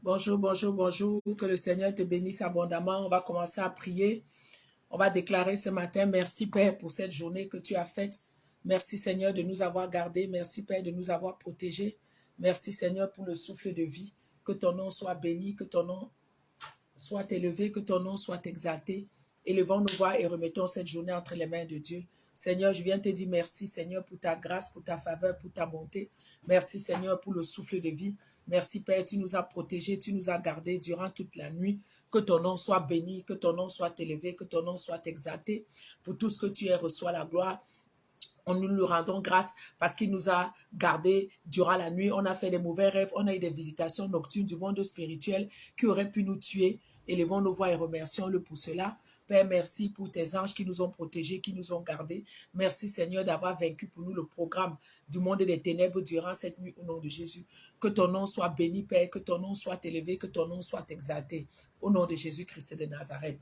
Bonjour, bonjour, bonjour. Que le Seigneur te bénisse abondamment. On va commencer à prier. On va déclarer ce matin, merci Père pour cette journée que tu as faite. Merci Seigneur de nous avoir gardés. Merci Père de nous avoir protégés. Merci Seigneur pour le souffle de vie. Que ton nom soit béni, que ton nom soit élevé, que ton nom soit exalté. Élevons nos voix et remettons cette journée entre les mains de Dieu. Seigneur, je viens te dire merci, Seigneur, pour ta grâce, pour ta faveur, pour ta bonté. Merci, Seigneur, pour le souffle de vie. Merci, Père, tu nous as protégés, tu nous as gardés durant toute la nuit. Que ton nom soit béni, que ton nom soit élevé, que ton nom soit exalté. Pour tout ce que tu es, reçois la gloire. Nous lui rendons grâce parce qu'il nous a gardés durant la nuit. On a fait des mauvais rêves, on a eu des visitations nocturnes du monde spirituel qui auraient pu nous tuer. Élevons nos voix et remercions-le pour cela. Père, merci pour tes anges qui nous ont protégés, qui nous ont gardés. Merci Seigneur d'avoir vaincu pour nous le programme du monde des ténèbres durant cette nuit au nom de Jésus. Que ton nom soit béni, Père, que ton nom soit élevé, que ton nom soit exalté. Au nom de Jésus-Christ de Nazareth.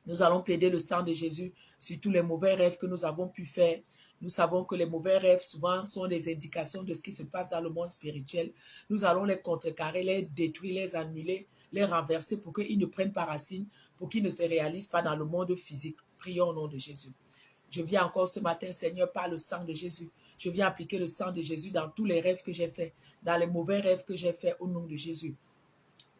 Nous allons plaider le sang de Jésus sur tous les mauvais rêves que nous avons pu faire. Nous savons que les mauvais rêves souvent sont des indications de ce qui se passe dans le monde spirituel. Nous allons les contrecarrer, les détruire, les annuler, les renverser pour qu'ils ne prennent pas racine, pour qu'ils ne se réalisent pas dans le monde physique. Prions au nom de Jésus. Je viens encore ce matin, Seigneur, par le sang de Jésus. Je viens appliquer le sang de Jésus dans tous les rêves que j'ai faits, dans les mauvais rêves que j'ai faits au nom de Jésus.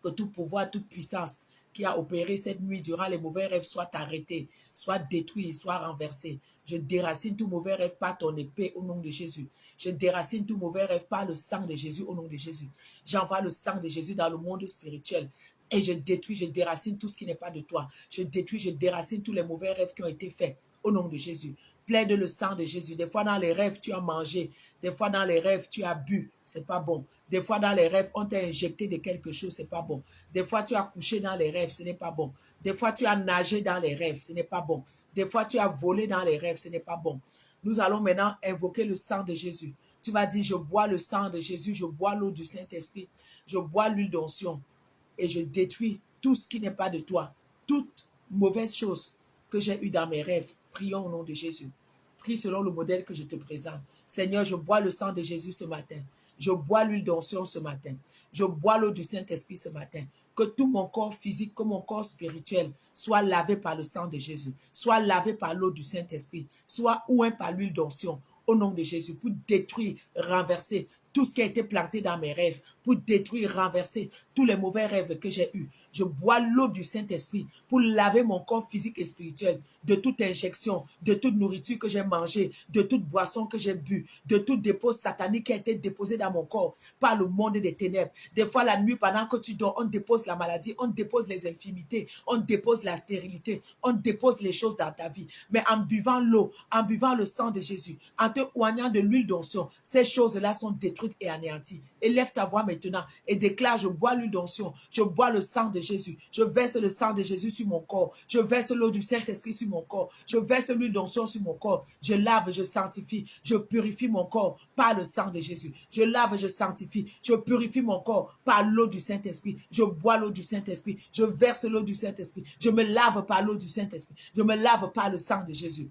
Que tout pouvoir, toute puissance qui a opéré cette nuit durant les mauvais rêves soit arrêté, soit détruit, soit renversé. Je déracine tout mauvais rêve par ton épée au nom de Jésus. Je déracine tout mauvais rêve par le sang de Jésus au nom de Jésus. J'envoie le sang de Jésus dans le monde spirituel. Et je détruis, je déracine tout ce qui n'est pas de toi. Je détruis, je déracine tous les mauvais rêves qui ont été faits au nom de Jésus. Plaide le sang de Jésus. Des fois dans les rêves, tu as mangé. Des fois dans les rêves, tu as bu. C'est pas bon. Des fois dans les rêves, on t'a injecté de quelque chose. C'est pas bon. Des fois, tu as couché dans les rêves. Ce n'est pas bon. Des fois, tu as nagé dans les rêves. Ce n'est pas bon. Des fois, tu as volé dans les rêves. Ce n'est pas bon. Nous allons maintenant invoquer le sang de Jésus. Tu vas dire, je bois le sang de Jésus. Je bois l'eau du Saint-Esprit. Je bois l'huile d'onction. Et je détruis tout ce qui n'est pas de toi. Toute mauvaise chose que j'ai eue dans mes rêves. Prions au nom de Jésus. Prie selon le modèle que je te présente. Seigneur, je bois le sang de Jésus ce matin. Je bois l'huile d'onction ce matin. Je bois l'eau du Saint-Esprit ce matin. Que tout mon corps physique, que mon corps spirituel soit lavé par le sang de Jésus, soit lavé par l'eau du Saint-Esprit, soit oint par l'huile d'onction au nom de Jésus pour détruire, renverser tout ce qui a été planté dans mes rêves, pour détruire, renverser tous les mauvais rêves que j'ai eus. Je bois l'eau du Saint-Esprit pour laver mon corps physique et spirituel de toute injection, de toute nourriture que j'ai mangée, de toute boisson que j'ai bu, de tout dépôt satanique qui a été déposé dans mon corps par le monde des ténèbres. Des fois, la nuit, pendant que tu dors, on dépose la maladie, on dépose les infirmités, on dépose la stérilité, on dépose les choses dans ta vie. Mais en buvant l'eau, en buvant le sang de Jésus, en te oignant de l'huile d'onction, ces choses-là sont détruites et anéanties. Élève ta voix maintenant et déclare, je bois l'huile d'onction, je bois le sang de Jésus, je verse le sang de Jésus sur mon corps, je verse l'eau du Saint-Esprit sur mon corps, je verse l'huile d'onction sur mon corps, je lave, je sanctifie, je purifie mon corps par le sang de Jésus, je lave, je sanctifie, je purifie mon corps par l'eau du Saint-Esprit, je bois l'eau du Saint-Esprit, je verse l'eau du Saint-Esprit, je me lave par l'eau du Saint-Esprit, je me lave par le sang de Jésus,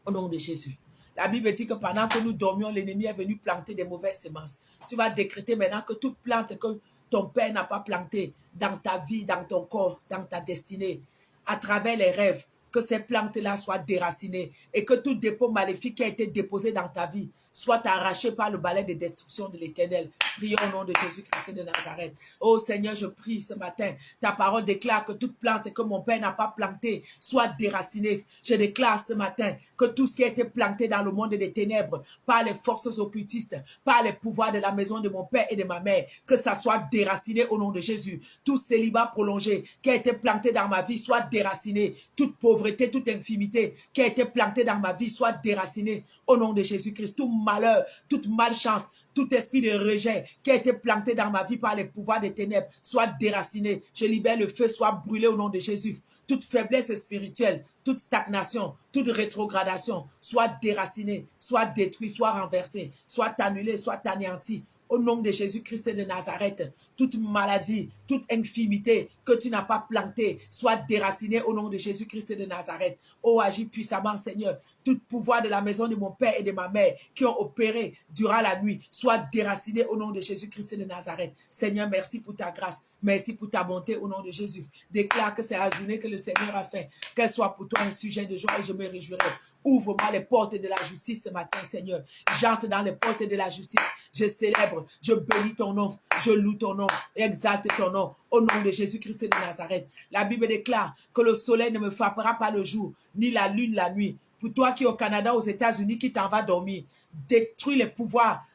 au nom de Jésus. La Bible dit que pendant que nous dormions, l'ennemi est venu planter des mauvaises semences. Tu vas décréter maintenant que toute plante que ton père n'a pas plantée dans ta vie, dans ton corps, dans ta destinée, à travers les rêves, que ces plantes-là soient déracinées et que tout dépôt maléfique qui a été déposé dans ta vie soit arraché par le balai de destruction de l'Éternel. Prions au nom de Jésus-Christ de Nazareth. Oh Seigneur, je prie ce matin. Ta parole déclare que toute plante que mon Père n'a pas plantée soit déracinée. Je déclare ce matin que tout ce qui a été planté dans le monde des ténèbres par les forces occultistes, par les pouvoirs de la maison de mon Père et de ma mère, que ça soit déraciné au nom de Jésus. Tout célibat prolongé qui a été planté dans ma vie soit déraciné. Toute pauvreté, toute infimité qui a été plantée dans ma vie soit déracinée au nom de Jésus-Christ. Tout malheur, toute malchance, tout esprit de rejet qui a été planté dans ma vie par les pouvoirs des ténèbres soit déraciné. Je libère le feu, soit brûlé au nom de Jésus. Toute faiblesse spirituelle, toute stagnation, toute rétrogradation soit déracinée, soit détruite, soit renversée, soit annulée, soit anéantie Au nom de Jésus-Christ de Nazareth, toute maladie, toute infirmité que tu n'as pas plantée, soit déracinée au nom de Jésus-Christ de Nazareth. Oh, agis puissamment, Seigneur. Tout pouvoir de la maison de mon père et de ma mère qui ont opéré durant la nuit, soit déraciné au nom de Jésus-Christ de Nazareth. Seigneur, merci pour ta grâce. Merci pour ta bonté au nom de Jésus. Déclare que c'est la journée que le Seigneur a fait. Qu'elle soit pour toi un sujet de joie et je me réjouirai. Ouvre-moi les portes de la justice ce matin, Seigneur. J'entre dans les portes de la justice. Je célèbre, je bénis ton nom, je loue ton nom, exalte ton nom. Au nom de Jésus-Christ de Nazareth. La Bible déclare que le soleil ne me frappera pas le jour, ni la lune la nuit. Pour toi qui es au Canada, aux États-Unis, qui t'en va dormir, détruis les pouvoirs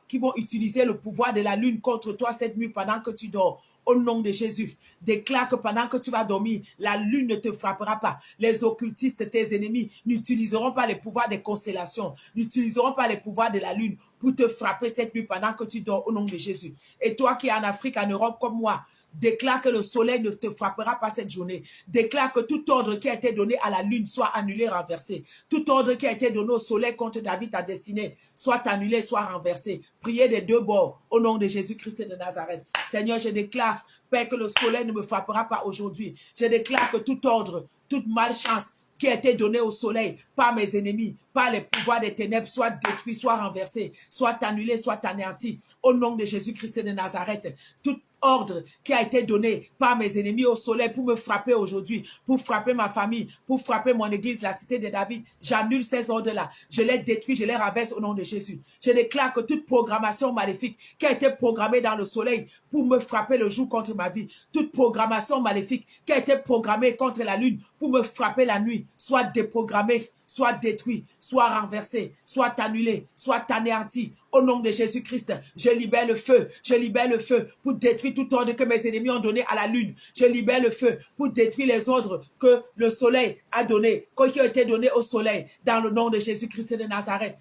qui vont utiliser le pouvoir de la lune contre toi cette nuit pendant que tu dors. Au nom de Jésus, déclare que pendant que tu vas dormir, la lune ne te frappera pas. Les occultistes, tes ennemis, n'utiliseront pas les pouvoirs des constellations, n'utiliseront pas les pouvoirs de la lune pour te frapper cette nuit pendant que tu dors au nom de Jésus. Et toi qui es en Afrique, en Europe comme moi, déclare que le soleil ne te frappera pas cette journée. Déclare que tout ordre qui a été donné à la lune soit annulé, renversé. Tout ordre qui a été donné au soleil contre David, ta destinée, soit annulé, soit renversé. Priez des deux bords au nom de Jésus-Christ de Nazareth. Seigneur, je déclare, Père, que le soleil ne me frappera pas aujourd'hui. Je déclare que tout ordre, toute malchance qui a été donné au soleil par mes ennemis, par les pouvoirs des ténèbres, soit détruit, soit renversé, soit annulé, soit anéanti. Au nom de Jésus-Christ de Nazareth, tout ordre qui a été donné par mes ennemis au soleil pour me frapper aujourd'hui, pour frapper ma famille, pour frapper mon église, la cité de David, j'annule ces ordres-là. Je les détruis, je les renverse au nom de Jésus. Je déclare que toute programmation maléfique qui a été programmée dans le soleil pour me frapper le jour contre ma vie, toute programmation maléfique qui a été programmée contre la lune pour me frapper la nuit, soit déprogrammée, soit détruit, soit renversé, soit annulé, soit anéanti. Au nom de Jésus-Christ, je libère le feu pour détruire tout ordre que mes ennemis ont donné à la lune. Je libère le feu pour détruire les ordres que le soleil a donnés, qui ont été donnés au soleil, dans le nom de Jésus-Christ de Nazareth.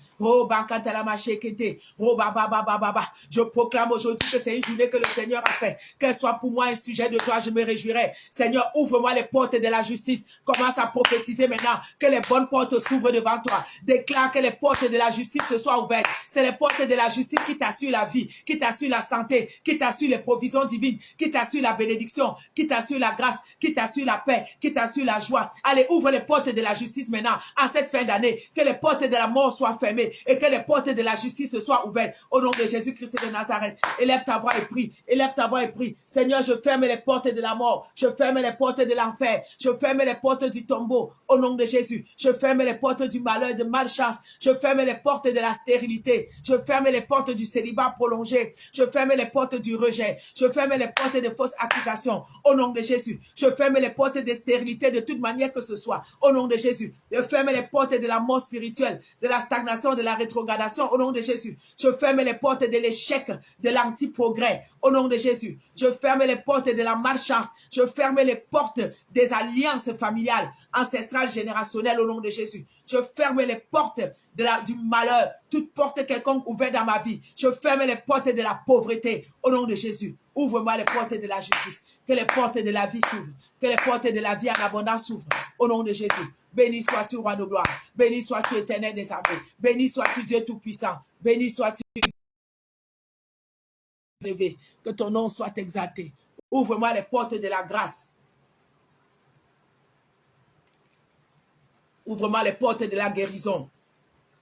Je proclame aujourd'hui que c'est une journée que le Seigneur a fait. Qu'elle soit pour moi un sujet de joie, je me réjouirai. Seigneur, ouvre-moi les portes de la justice. Commence à prophétiser maintenant que les bonnes portes s'ouvrent devant toi. Déclare que les portes de la justice se soient ouvertes. C'est les portes de la justice qui t'assurent la vie, qui t'assurent la santé, qui t'assurent les provisions divines, qui t'assurent la bénédiction, qui t'assurent la grâce, qui t'assurent la paix, qui t'assurent la joie. Allez, ouvre les portes de la justice maintenant, en cette fin d'année. Que les portes de la mort soient fermées et que les portes de la justice soient ouvertes. Au nom de Jésus-Christ de Nazareth, élève ta voix et prie. Élève ta voix et prie. Seigneur, je ferme les portes de la mort. Je ferme les portes de l'enfer. Je ferme les portes du tombeau. Au nom de Jésus, je ferme les portes du malheur, de malchance. Je ferme les portes de la stérilité. Je ferme les portes du célibat prolongé. Je ferme les portes du rejet. Je ferme les portes de fausses accusations. Au nom de Jésus, je ferme les portes de stérilité de toute manière que ce soit. Au nom de Jésus, je ferme les portes de la mort spirituelle, de la stagnation, de la rétrogradation. Au nom de Jésus, je ferme les portes de l'échec, de l'anti-progrès. Au nom de Jésus, je ferme les portes de la malchance. Je ferme les portes des alliances familiales, ancestrales, générationnelles. Au nom de Jésus, je ferme les portes du malheur, toute porte quelconque ouverte dans ma vie. Je ferme les portes de la pauvreté. Au nom de Jésus, ouvre-moi les portes de la justice. Que les portes de la vie s'ouvrent. Que les portes de la vie en abondance s'ouvrent. Au nom de Jésus. Béni sois-tu, roi de gloire. Béni sois-tu, éternel des armées. Béni sois-tu, Dieu tout-puissant. Béni sois-tu, élevé. Que ton nom soit exalté. Ouvre-moi les portes de la grâce. Ouvre-moi les portes de la guérison.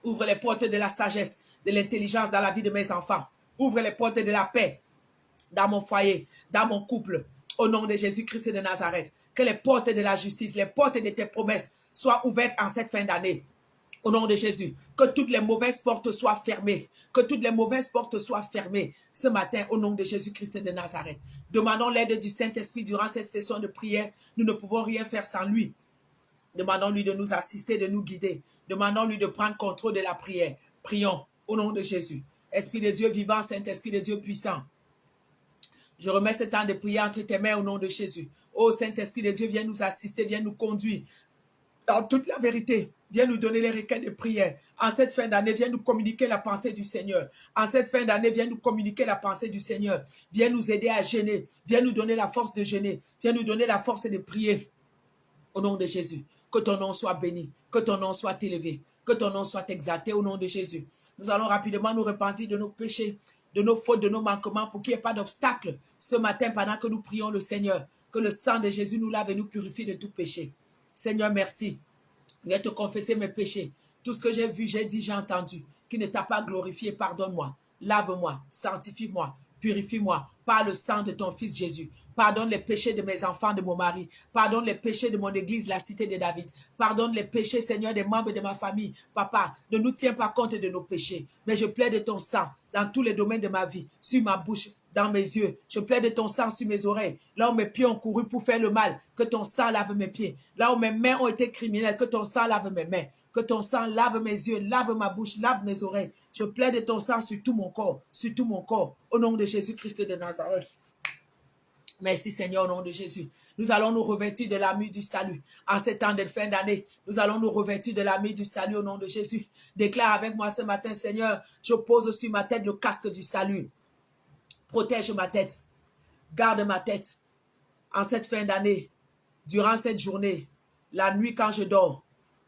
Ouvre les portes de la sagesse, de l'intelligence dans la vie de mes enfants. Ouvre les portes de la paix dans mon foyer, dans mon couple. Au nom de Jésus-Christ de Nazareth. Que les portes de la justice, les portes de tes promesses soient ouvertes en cette fin d'année. Au nom de Jésus, que toutes les mauvaises portes soient fermées. Que toutes les mauvaises portes soient fermées ce matin au nom de Jésus-Christ de Nazareth. Demandons l'aide du Saint-Esprit durant cette session de prière. Nous ne pouvons rien faire sans lui. Demandons-lui de nous assister, de nous guider. Demandons-lui de prendre contrôle de la prière. Prions au nom de Jésus. Esprit de Dieu vivant, Saint-Esprit de Dieu puissant. Je remets ce temps de prière entre tes mains au nom de Jésus. Oh Saint-Esprit de Dieu, viens nous assister, viens nous conduire dans toute la vérité. Viens nous donner les requêtes de prière. En cette fin d'année, viens nous communiquer la pensée du Seigneur. En cette fin d'année, viens nous communiquer la pensée du Seigneur. Viens nous aider à jeûner. Viens nous donner la force de jeûner. Viens nous donner la force de prier. Au nom de Jésus, que ton nom soit béni. Que ton nom soit élevé. Que Que ton nom soit exalté au nom de Jésus. Nous allons rapidement nous repentir de nos péchés, de nos fautes, de nos manquements, pour qu'il n'y ait pas d'obstacle ce matin pendant que nous prions le Seigneur. Que le sang de Jésus nous lave et nous purifie de tout péché. Seigneur, merci. Je vais te confesser mes péchés. Tout ce que j'ai vu, j'ai dit, j'ai entendu, qui ne t'a pas glorifié, pardonne-moi. Lave-moi, sanctifie-moi, purifie-moi par le sang de ton Fils Jésus. Pardonne les péchés de mes enfants, de mon mari. Pardonne les péchés de mon église, la cité de David. Pardonne les péchés, Seigneur, des membres de ma famille. Papa, ne nous tiens pas compte de nos péchés, mais je plaide ton sang dans tous les domaines de ma vie, sur ma bouche, dans mes yeux. Je plaide ton sang sur mes oreilles. Là où mes pieds ont couru pour faire le mal, que ton sang lave mes pieds. Là où mes mains ont été criminelles, que ton sang lave mes mains. Que ton sang lave mes yeux, lave ma bouche, lave mes oreilles. Je plaide ton sang sur tout mon corps, sur tout mon corps. Au nom de Jésus-Christ de Nazareth. Merci Seigneur au nom de Jésus. Nous allons nous revêtir de l'armure du salut. En ces temps de fin d'année, nous allons nous revêtir de l'armure du salut au nom de Jésus. Déclare avec moi ce matin, Seigneur, je pose sur ma tête le casque du salut. Protège ma tête. Garde ma tête. En cette fin d'année, durant cette journée, la nuit quand je dors,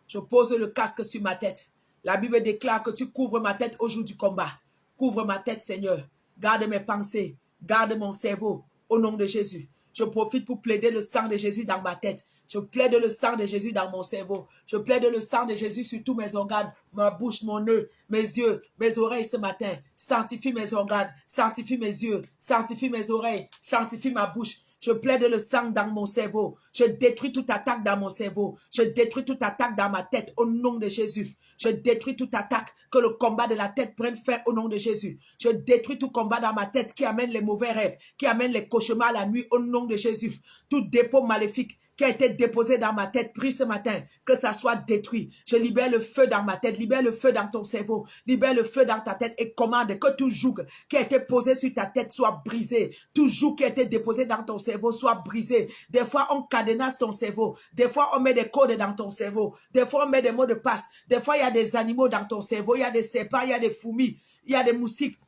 je pose le casque sur ma tête. La Bible déclare que tu couvres ma tête au jour du combat. Couvre ma tête, Seigneur. Garde mes pensées. Garde mon cerveau. Au nom de Jésus, je profite pour plaider le sang de Jésus dans ma tête. Je plaide le sang de Jésus dans mon cerveau. Je plaide le sang de Jésus sur tous mes organes, ma bouche, mon nez, mes yeux, mes oreilles ce matin. Sanctifie mes organes, sanctifie mes yeux, sanctifie mes oreilles, sanctifie ma bouche. Je plaide le sang dans mon cerveau. Je détruis toute attaque dans mon cerveau. Je détruis toute attaque dans ma tête au nom de Jésus. Je détruis toute attaque. Que le combat de la tête prenne fin au nom de Jésus. Je détruis tout combat dans ma tête qui amène les mauvais rêves, qui amène les cauchemars la nuit au nom de Jésus. Tout dépôt maléfique qui a été déposé dans ma tête, pris ce matin, que ça soit détruit. Je libère le feu dans ma tête, libère le feu dans ton cerveau, libère le feu dans ta tête et commande que tout joug qui a été posé sur ta tête soit brisé. Tout joug qui a été déposé dans ton cerveau soit brisé. Des fois, on cadenasse ton cerveau. Des fois, on met des codes dans ton cerveau. Des fois, on met des mots de passe. Des fois, il y a des animaux dans ton cerveau. Il y a des serpents, il y a des fourmis, il y a des moustiques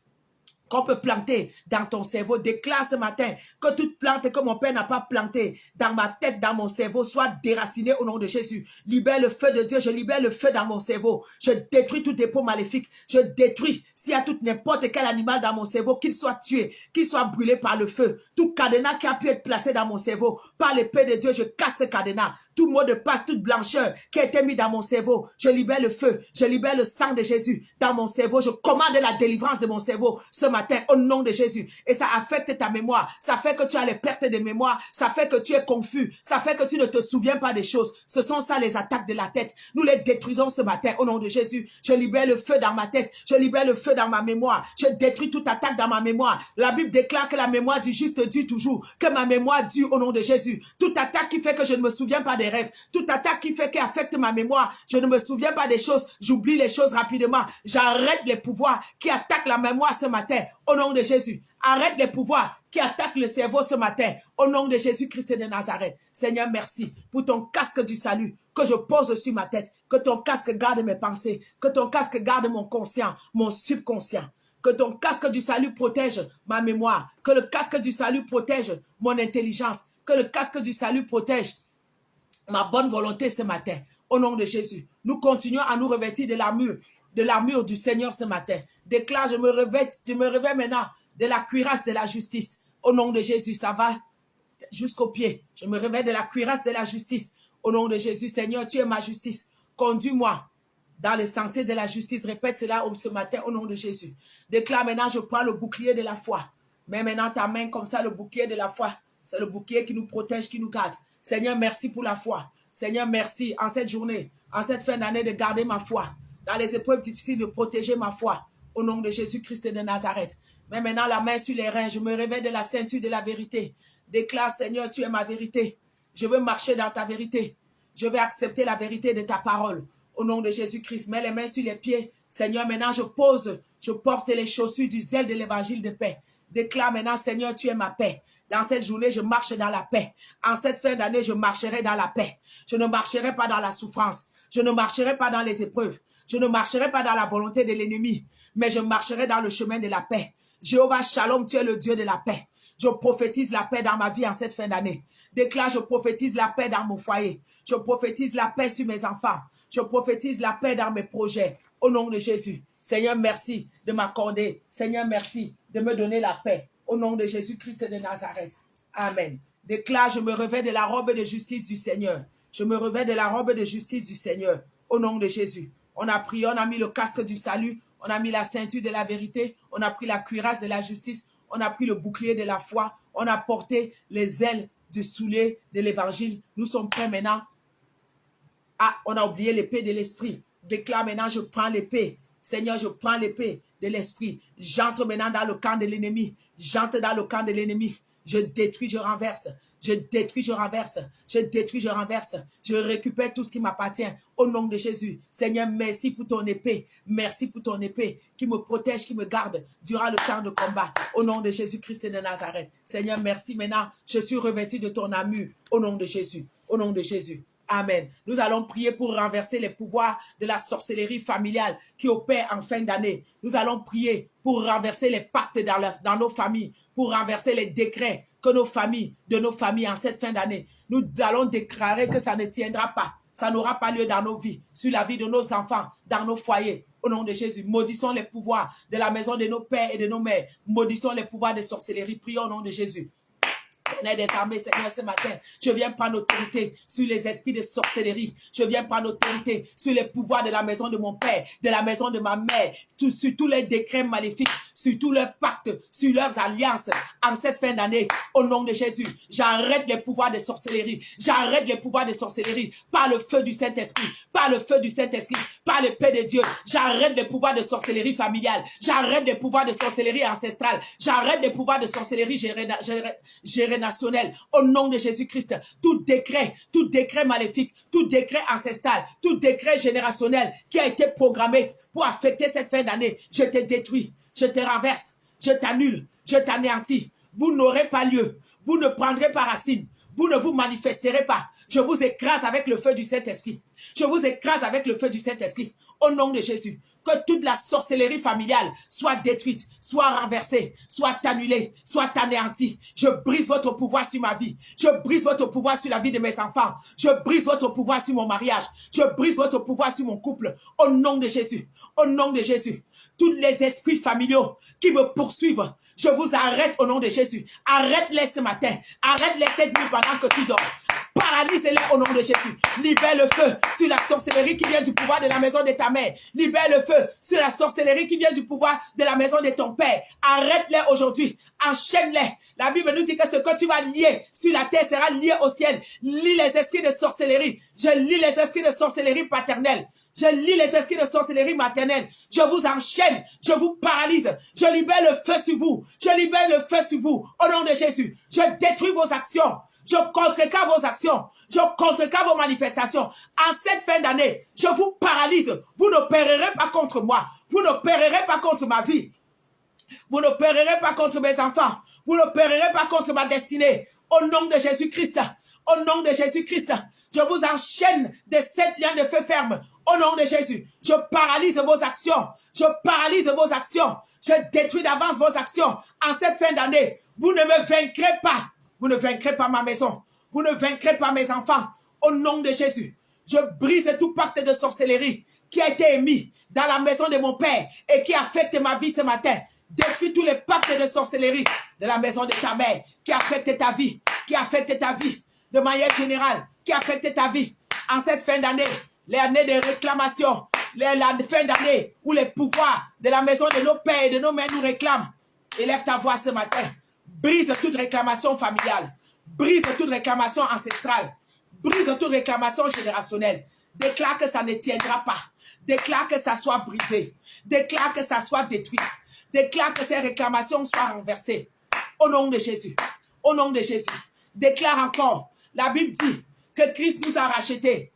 qu'on peut planter dans ton cerveau. Déclare ce matin que toute plante que mon Père n'a pas plantée dans ma tête, dans mon cerveau, soit déracinée au nom de Jésus. Libère le feu de Dieu, je libère le feu dans mon cerveau. Je détruis tout dépôt maléfique. Je détruis, s'il y a tout n'importe quel animal dans mon cerveau, qu'il soit tué, qu'il soit brûlé par le feu. Tout cadenas qui a pu être placé dans mon cerveau, par l'épée de Dieu, je casse ce cadenas. Tout mot de passe, toute blancheur qui a été mis dans mon cerveau, je libère le feu, je libère le sang de Jésus dans mon cerveau. Je commande la délivrance de mon cerveau ce matin au nom de Jésus. Et ça affecte ta mémoire. Ça fait que tu as les pertes de mémoire. Ça fait que tu es confus. Ça fait que tu ne te souviens pas des choses. Ce sont ça les attaques de la tête. Nous les détruisons ce matin au nom de Jésus. Je libère le feu dans ma tête. Je libère le feu dans ma mémoire. Je détruis toute attaque dans ma mémoire. La Bible déclare que la mémoire du juste dure toujours. Que ma mémoire dure au nom de Jésus. Toute attaque qui fait que je ne me souviens pas des rêves. Toute attaque qui fait qu'elle affecte ma mémoire. Je ne me souviens pas des choses. J'oublie les choses rapidement. J'arrête les pouvoirs qui attaquent la mémoire ce matin. Au nom de Jésus, arrête les pouvoirs qui attaquent le cerveau ce matin. Au nom de Jésus-Christ de Nazareth. Seigneur, merci pour ton casque du salut que je pose sur ma tête. Que ton casque garde mes pensées. Que ton casque garde mon conscient, mon subconscient. Que ton casque du salut protège ma mémoire. Que le casque du salut protège mon intelligence. Que le casque du salut protège ma bonne volonté ce matin. Au nom de Jésus, nous continuons à nous revêtir de l'armure du Seigneur ce matin. Déclare, je me réveille maintenant de la cuirasse de la justice. Au nom de Jésus, ça va jusqu'aux pieds. Je me réveille de la cuirasse de la justice. Au nom de Jésus, Seigneur, tu es ma justice. Conduis-moi dans les sentiers de la justice. Répète cela ce matin au nom de Jésus. Déclare maintenant, je prends le bouclier de la foi. Mets maintenant ta main comme ça, le bouclier de la foi. C'est le bouclier qui nous protège, qui nous garde. Seigneur, merci pour la foi. Seigneur, merci en cette journée, en cette fin d'année de garder ma foi. Dans les épreuves difficiles, de protéger ma foi. Au nom de Jésus-Christ de Nazareth. Mais maintenant, la main sur les reins, je me réveille de la ceinture de la vérité. Déclare, Seigneur, tu es ma vérité. Je veux marcher dans ta vérité. Je vais accepter la vérité de ta parole. Au nom de Jésus-Christ, mets les mains sur les pieds. Seigneur, maintenant, je porte les chaussures du zèle de l'évangile de paix. Déclare maintenant, Seigneur, tu es ma paix. Dans cette journée, je marche dans la paix. En cette fin d'année, je marcherai dans la paix. Je ne marcherai pas dans la souffrance. Je ne marcherai pas dans les épreuves. Je ne marcherai pas dans la volonté de l'ennemi. Mais je marcherai dans le chemin de la paix. Jéhovah Shalom, tu es le Dieu de la paix. Je prophétise la paix dans ma vie en cette fin d'année. Déclare, je prophétise la paix dans mon foyer. Je prophétise la paix sur mes enfants. Je prophétise la paix dans mes projets. Au nom de Jésus. Seigneur, merci de m'accorder. Seigneur, merci de me donner la paix. Au nom de Jésus-Christ de Nazareth. Amen. Déclare, je me revêts de la robe de justice du Seigneur. Je me revêts de la robe de justice du Seigneur. Au nom de Jésus. On a prié, on a mis le casque du salut. On a mis la ceinture de la vérité. On a pris la cuirasse de la justice. On a pris le bouclier de la foi. On a porté les ailes du soulier de l'évangile. Nous sommes prêts maintenant. Ah, on a oublié l'épée de l'esprit. Déclare maintenant, je prends l'épée. Seigneur, je prends l'épée de l'esprit. J'entre maintenant dans le camp de l'ennemi. J'entre dans le camp de l'ennemi. Je détruis, je renverse. Je détruis, je renverse. Je détruis, je renverse. Je récupère tout ce qui m'appartient. Au nom de Jésus. Seigneur, merci pour ton épée. Merci pour ton épée qui me protège, qui me garde durant le temps de combat. Au nom de Jésus-Christ de Nazareth. Seigneur, merci maintenant. Je suis revêtu de ton armure. Au nom de Jésus. Au nom de Jésus. Amen. Nous allons prier pour renverser les pouvoirs de la sorcellerie familiale qui opère en fin d'année. Nous allons prier pour renverser les pactes dans nos familles, pour renverser les décrets que de nos familles en cette fin d'année. Nous allons déclarer que ça ne tiendra pas. Ça n'aura pas lieu dans nos vies, sur la vie de nos enfants, dans nos foyers. Au nom de Jésus, maudissons les pouvoirs de la maison de nos pères et de nos mères. Maudissons les pouvoirs de sorcellerie. Prions au nom de Jésus. Des armées, Seigneur, ce matin, je viens prendre autorité sur les esprits de sorcellerie. Je viens prendre autorité sur les pouvoirs de la maison de mon père, de la maison de ma mère, sur tous les décrets maléfiques, sur tous leurs pactes, sur leurs alliances. En cette fin d'année, au nom de Jésus, j'arrête les pouvoirs de sorcellerie. J'arrête les pouvoirs de sorcellerie par le feu du Saint-Esprit, par le feu du Saint-Esprit, par le paix de Dieu. J'arrête les pouvoirs de sorcellerie familiale. J'arrête les pouvoirs de sorcellerie ancestrale. J'arrête les pouvoirs de sorcellerie générationnelle. Au nom de Jésus-Christ, tout décret maléfique, tout décret ancestral, tout décret générationnel qui a été programmé pour affecter cette fin d'année, je te détruis, je te renverse, je t'annule, je t'anéantis. Vous n'aurez pas lieu, vous ne prendrez pas racine, vous ne vous manifesterez pas. Je vous écrase avec le feu du Saint-Esprit. Je vous écrase avec le feu du Saint-Esprit. Au nom de Jésus, que toute la sorcellerie familiale soit détruite, soit renversée, soit annulée, soit anéantie. Je brise votre pouvoir sur ma vie. Je brise votre pouvoir sur la vie de mes enfants. Je brise votre pouvoir sur mon mariage. Je brise votre pouvoir sur mon couple. Au nom de Jésus. Au nom de Jésus. Tous les esprits familiaux qui me poursuivent, je vous arrête au nom de Jésus. Arrête-les ce matin. Arrête-les cette nuit pendant que tu dors. Paralyse-les au nom de Jésus. Libère le feu sur la sorcellerie qui vient du pouvoir de la maison de ta mère. Libère le feu sur la sorcellerie qui vient du pouvoir de la maison de ton père. Arrête-les aujourd'hui. Enchaîne-les. La Bible nous dit que ce que tu vas lier sur la terre sera lié au ciel. Lis les esprits de sorcellerie. Je lis les esprits de sorcellerie paternelle. Je lis les esprits de sorcellerie maternelle. Je vous enchaîne. Je vous paralyse. Je libère le feu sur vous. Je libère le feu sur vous. Au nom de Jésus. Je détruis vos actions. Je contrecarre vos actions. Je contrecarre vos manifestations. En cette fin d'année, je vous paralyse. Vous ne pérerez pas contre moi. Vous ne pérerez pas contre ma vie. Vous ne pérerez pas contre mes enfants. Vous ne pérerez pas contre ma destinée. Au nom de Jésus-Christ. Au nom de Jésus-Christ. Je vous enchaîne de 7 liens de feu ferme. Au nom de Jésus. Je paralyse vos actions. Je paralyse vos actions. Je détruis d'avance vos actions. En cette fin d'année, vous ne me vaincrez pas. Vous ne vaincrez pas ma maison. Vous ne vaincrez pas mes enfants. Au nom de Jésus, je brise tout pacte de sorcellerie qui a été émis dans la maison de mon père et qui affecte ma vie ce matin. Détruis tous les pactes de sorcellerie de la maison de ta mère qui affectent ta vie, de manière générale, qui affectent ta vie. En cette fin d'année, les années de réclamation, la fin d'année où les pouvoirs de la maison de nos pères et de nos mères nous réclament. Élève ta voix ce matin. Brise toute réclamation familiale. Brise toute réclamation ancestrale. Brise toute réclamation générationnelle. Déclare que ça ne tiendra pas. Déclare que ça soit brisé. Déclare que ça soit détruit. Déclare que ces réclamations soient renversées. Au nom de Jésus. Au nom de Jésus. Déclare encore. La Bible dit que Christ nous a rachetés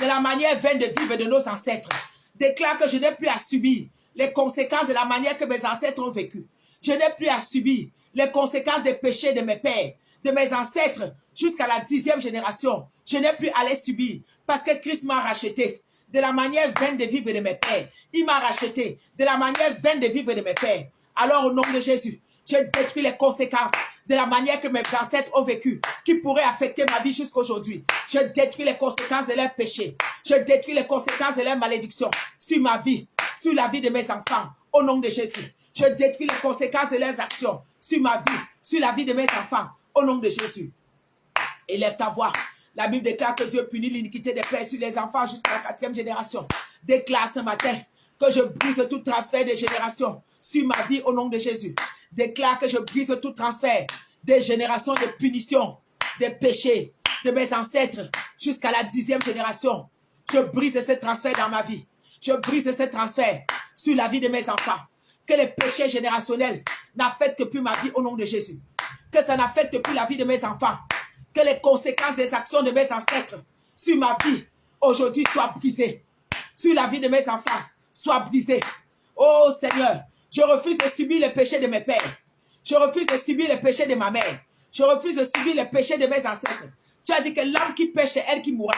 de la manière vaine de vivre de nos ancêtres. Déclare que je n'ai plus à subir les conséquences de la manière que mes ancêtres ont vécu. Je n'ai plus à subir les conséquences des péchés de mes pères, de mes ancêtres, jusqu'à la 10e génération. Je n'ai plus à les subir parce que Christ m'a racheté de la manière vaine de vivre de mes pères. Il m'a racheté de la manière vaine de vivre de mes pères. Alors au nom de Jésus, Je détruis les conséquences de la manière que mes ancêtres ont vécu, qui pourraient affecter ma vie jusqu'aujourd'hui. Je détruis les conséquences de leurs péchés. Je détruis les conséquences de leurs malédictions sur ma vie, sur la vie de mes enfants, au nom de Jésus. Je détruis les conséquences de leurs actions sur ma vie, sur la vie de mes enfants, au nom de Jésus. Élève ta voix. La Bible déclare que Dieu punit l'iniquité des pères sur les enfants jusqu'à la 4e génération. Déclare ce matin que je brise tout transfert de génération sur ma vie au nom de Jésus. Déclare que je brise tout transfert des générations de punition, des péchés de mes ancêtres jusqu'à la 10e génération. Je brise ce transfert dans ma vie. Je brise ce transfert sur la vie de mes enfants. Que les péchés générationnels n'affectent plus ma vie au nom de Jésus. Que ça n'affecte plus la vie de mes enfants. Que les conséquences des actions de mes ancêtres sur ma vie aujourd'hui soient brisées. Sur la vie de mes enfants soient brisées. Oh Seigneur, je refuse de subir les péchés de mes pères. Je refuse de subir les péchés de ma mère. Je refuse de subir les péchés de mes ancêtres. Tu as dit que l'âme qui pêche, c'est elle qui mourra.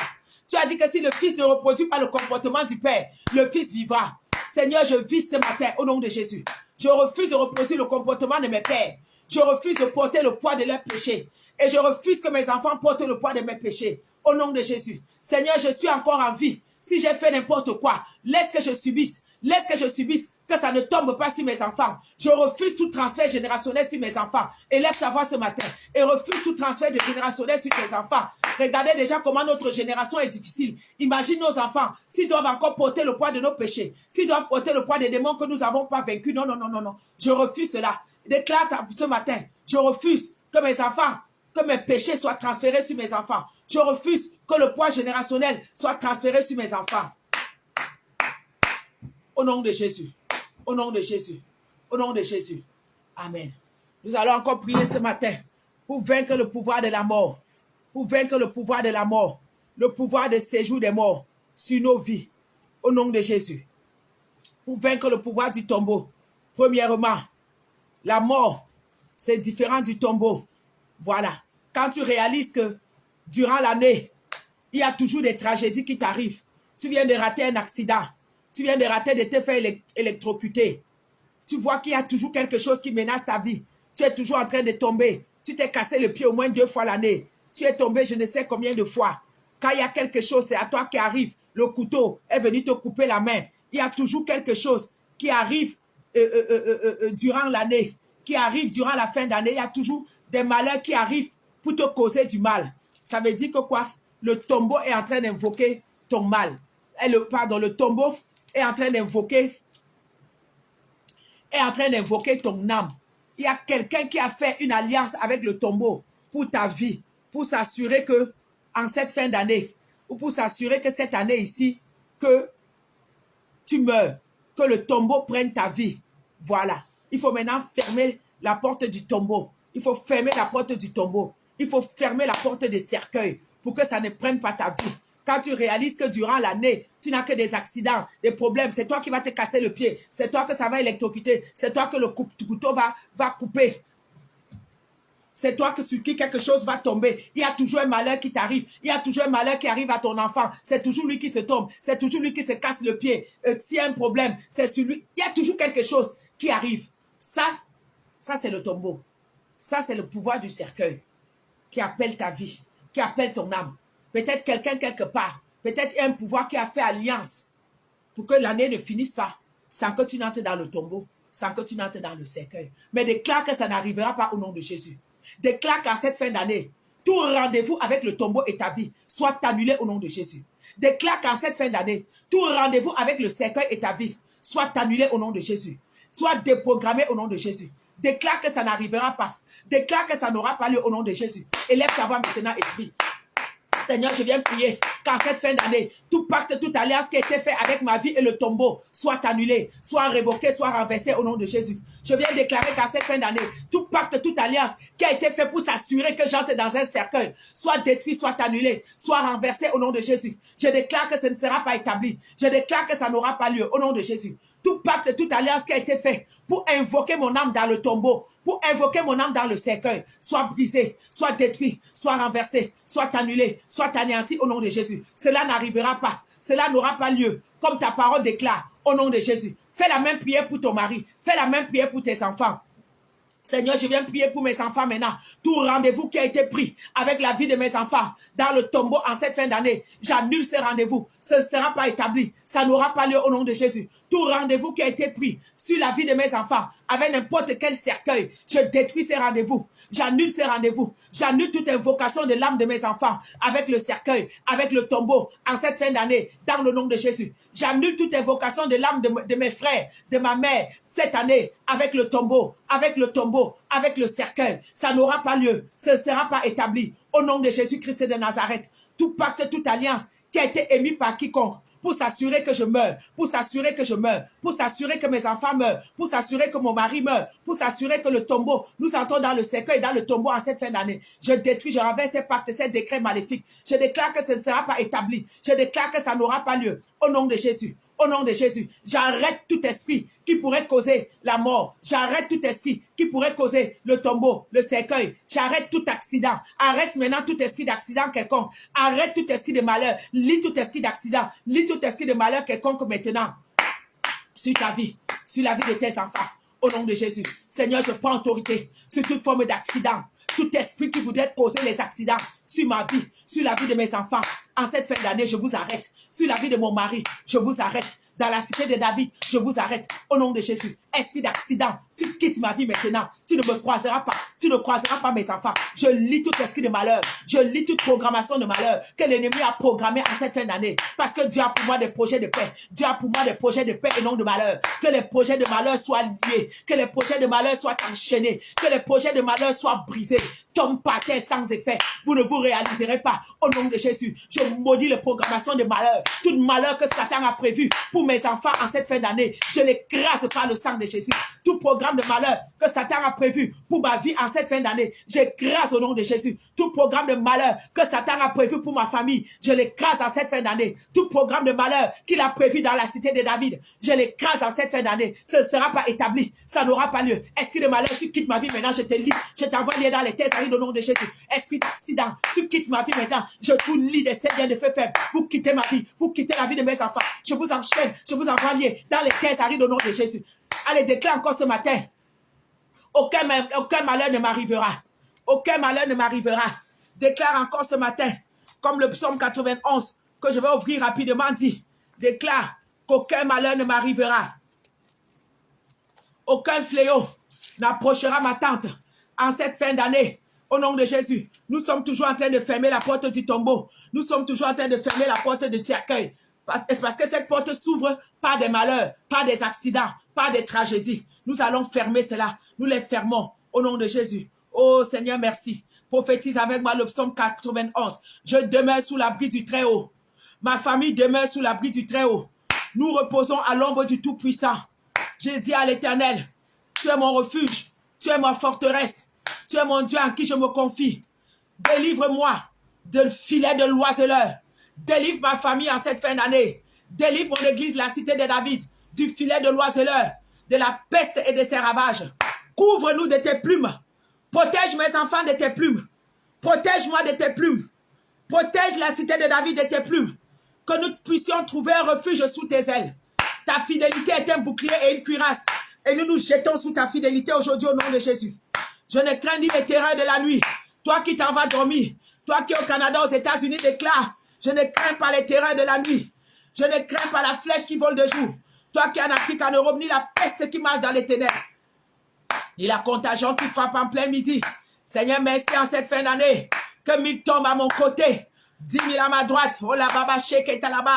Tu as dit que si le fils ne reproduit pas le comportement du père, le fils vivra. Seigneur, je vis ce matin au nom de Jésus. Je refuse de reproduire le comportement de mes pères. Je refuse de porter le poids de leurs péchés. Et je refuse que mes enfants portent le poids de mes péchés. Au nom de Jésus. Seigneur, je suis encore en vie. Si j'ai fait n'importe quoi, laisse que je subisse. Laisse que je subisse, que ça ne tombe pas sur mes enfants. Je refuse tout transfert générationnel sur mes enfants. Élève ta voix ce matin. Et refuse tout transfert de générationnel sur tes enfants. Regardez déjà comment notre génération est difficile. Imagine nos enfants, s'ils doivent encore porter le poids de nos péchés. S'ils doivent porter le poids des démons que nous n'avons pas vaincus. Non, non, non, non, non. Je refuse cela. Déclare ce matin. Je refuse que mes enfants, que mes péchés soient transférés sur mes enfants. Je refuse que le poids générationnel soit transféré sur mes enfants. Au nom de Jésus. Au nom de Jésus. Au nom de Jésus. Amen. Nous allons encore prier ce matin pour vaincre le pouvoir de la mort. Pour vaincre le pouvoir de la mort. Le pouvoir de séjour des morts sur nos vies. Au nom de Jésus. Pour vaincre le pouvoir du tombeau. Premièrement, la mort, c'est différent du tombeau. Voilà. Quand tu réalises que durant l'année, il y a toujours des tragédies qui t'arrivent. Tu viens de rater un accident. Tu viens de rater de te faire électrocuter. Tu vois qu'il y a toujours quelque chose qui menace ta vie. Tu es toujours en train de tomber. Tu t'es cassé le pied au moins 2 fois l'année. Tu es tombé je ne sais combien de fois. Quand il y a quelque chose, c'est à toi qui arrive. Le couteau est venu te couper la main. Il y a toujours quelque chose qui arrive durant l'année, qui arrive durant la fin d'année. Il y a toujours des malheurs qui arrivent pour te causer du mal. Ça veut dire que quoi? Le tombeau est en train d'invoquer ton mal. Le tombeau est en train d'invoquer ton âme. Il y a quelqu'un qui a fait une alliance avec le tombeau pour ta vie, pour s'assurer que en cette fin d'année, ou pour s'assurer que cette année ici, que tu meurs, que le tombeau prenne ta vie. Voilà. Il faut maintenant fermer la porte du tombeau. Il faut fermer la porte du tombeau. Il faut fermer la porte des cercueils pour que ça ne prenne pas ta vie. Quand tu réalises que durant l'année, tu n'as que des accidents, des problèmes, c'est toi qui vas te casser le pied, c'est toi que ça va électrocuter, c'est toi que le couteau va couper. C'est toi que sur qui quelque chose va tomber. Il y a toujours un malheur qui t'arrive. Il y a toujours un malheur qui arrive à ton enfant. C'est toujours lui qui se tombe. C'est toujours lui qui se casse le pied. S'il y a un problème, c'est sur lui. Il y a toujours quelque chose qui arrive. Ça c'est le tombeau. Ça, c'est le pouvoir du cercueil qui appelle ta vie, qui appelle ton âme. Peut-être quelqu'un quelque part. Peut-être il y a un pouvoir qui a fait alliance pour que l'année ne finisse pas sans que tu n'entres dans le tombeau, sans que tu n'entres dans le cercueil. Mais déclare que ça n'arrivera pas au nom de Jésus. Déclare qu'en cette fin d'année, tout rendez-vous avec le tombeau et ta vie soit annulé au nom de Jésus. Déclare qu'en cette fin d'année, tout rendez-vous avec le cercueil et ta vie soit annulé au nom de Jésus. Soit déprogrammé au nom de Jésus. Déclare que ça n'arrivera pas. Déclare que ça n'aura pas lieu au nom de Jésus. Élève ta voix maintenant et prie. Seigneur, je viens prier qu'en cette fin d'année, tout pacte, toute alliance qui a été fait avec ma vie et le tombeau soit annulé, soit révoqué, soit renversé au nom de Jésus. Je viens déclarer qu'en cette fin d'année, tout pacte, toute alliance qui a été fait pour s'assurer que j'entre dans un cercueil, soit détruit, soit annulé, soit renversé au nom de Jésus. Je déclare que ce ne sera pas établi. Je déclare que ça n'aura pas lieu au nom de Jésus. Tout pacte, toute alliance qui a été fait pour invoquer mon âme dans le tombeau, pour invoquer mon âme dans le cercueil, soit brisé, soit détruit, soit renversé, soit annulé, soit anéanti au nom de Jésus. Cela n'arrivera pas. Cela n'aura pas lieu. Comme ta parole déclare, au nom de Jésus. Fais la même prière pour ton mari. Fais la même prière pour tes enfants. Seigneur, je viens prier pour mes enfants maintenant. Tout rendez-vous qui a été pris avec la vie de mes enfants dans le tombeau en cette fin d'année, j'annule ces rendez-vous. Ce ne sera pas établi. Ça n'aura pas lieu au nom de Jésus. Tout rendez-vous qui a été pris sur la vie de mes enfants avec n'importe quel cercueil, je détruis ces rendez-vous. J'annule ces rendez-vous. J'annule toute invocation de l'âme de mes enfants avec le cercueil, avec le tombeau en cette fin d'année dans le nom de Jésus. J'annule toute invocation de l'âme de mes frères, de ma mère cette année avec le tombeau, avec le cercueil. Ça n'aura pas lieu. Ce ne sera pas établi. Au nom de Jésus-Christ de Nazareth, tout pacte, toute alliance qui a été émis par quiconque pour s'assurer que je meurs, pour s'assurer que je meurs, pour s'assurer que mes enfants meurent, pour s'assurer que mon mari meurt, pour s'assurer que le tombeau, nous entrons dans le cercueil, dans le tombeau en cette fin d'année. Je détruis, je renverse ces pactes, ces décrets maléfiques. Je déclare que ce ne sera pas établi. Je déclare que ça n'aura pas lieu. Au nom de Jésus. Au nom de Jésus, j'arrête tout esprit qui pourrait causer la mort. J'arrête tout esprit qui pourrait causer le tombeau, le cercueil. J'arrête tout accident. Arrête maintenant tout esprit d'accident quelconque. Arrête tout esprit de malheur. Lis tout esprit d'accident. Lis tout esprit de malheur quelconque maintenant. Sur ta vie, sur la vie de tes enfants. Au nom de Jésus. Seigneur, je prends autorité sur toute forme d'accident. Tout esprit qui voudrait causer les accidents sur ma vie, sur la vie de mes enfants. En cette fin d'année, je vous arrête. Sur la vie de mon mari, je vous arrête. Dans la cité de David, je vous arrête. Au nom de Jésus. Esprit d'accident, tu quittes ma vie maintenant. Tu ne me croiseras pas. Tu ne croiseras pas mes enfants. Je lis tout esprit de malheur. Je lis toute programmation de malheur que l'ennemi a programmé en cette fin d'année. Parce que Dieu a pour moi des projets de paix. Dieu a pour moi des projets de paix et non de malheur. Que les projets de malheur soient liés. Que les projets de malheur soient enchaînés. Que les projets de malheur soient brisés. Tombe par terre sans effet. Vous ne vous réaliserez pas. Au nom de Jésus, je maudis les programmations de malheur. Tout malheur que Satan a prévu pour mes enfants en cette fin d'année, je l'écrase par le sang de Jésus. Tout programme de malheur que Satan a prévu pour ma vie en cette fin d'année, j'écrase au nom de Jésus. Tout programme de malheur que Satan a prévu pour ma famille, je l'écrase en cette fin d'année. Tout programme de malheur qu'il a prévu dans la cité de David, je l'écrase en cette fin d'année. Ce ne sera pas établi. Ça n'aura pas lieu. Esprit de malheur, tu quittes ma vie maintenant, je te lis. Je t'envoie lier dans les thèses au nom de Jésus. Esprit d'accident, tu quittes ma vie maintenant. Je vous lis des seigneurs de feu faible. Vous quittez ma vie. Vous quittez la vie de mes enfants. Je vous enchaîne. Je vous envoie lier dans les thèses au nom de Jésus. Allez, déclare encore ce matin. Aucun malheur ne m'arrivera. Aucun malheur ne m'arrivera. Déclare encore ce matin, comme le psaume 91, que je vais ouvrir rapidement, dit. Déclare qu'aucun malheur ne m'arrivera. Aucun fléau n'approchera ma tente en cette fin d'année. Au nom de Jésus, nous sommes toujours en train de fermer la porte du tombeau. Nous sommes toujours en train de fermer la porte du cercueil. Parce que cette porte s'ouvre par des malheurs, par des accidents, par des tragédies. Nous allons fermer cela. Nous les fermons au nom de Jésus. Oh Seigneur, merci. Prophétise avec moi le psaume 91. Je demeure sous l'abri du Très-Haut. Ma famille demeure sous l'abri du Très-Haut. Nous reposons à l'ombre du Tout-Puissant. J'ai dit à l'Éternel, tu es mon refuge, tu es ma forteresse, tu es mon Dieu en qui je me confie. Délivre-moi du filet de l'oiseleur. Délivre ma famille en cette fin d'année. Délivre mon église, la cité de David, du filet de l'oiseleur, de la peste et de ses ravages. Couvre-nous de tes plumes. Protège mes enfants de tes plumes. Protège-moi de tes plumes. Protège la cité de David de tes plumes. Que nous puissions trouver un refuge sous tes ailes. Ta fidélité est un bouclier et une cuirasse. Et nous nous jetons sous ta fidélité aujourd'hui au nom de Jésus. Je ne crains ni les terreurs de la nuit. Toi qui t'en vas dormir. Toi qui es au Canada, aux États-Unis, déclare. Je ne crains pas les terreurs de la nuit. Je ne crains pas la flèche qui vole de jour. Toi qui es en Afrique, en Europe, ni la peste qui marche dans les ténèbres. Ni la contagion qui frappe en plein midi. Seigneur, merci en cette fin d'année. Que 1000 tombent à mon côté. 10 000 à ma droite. Oh la baba chèque est là-bas.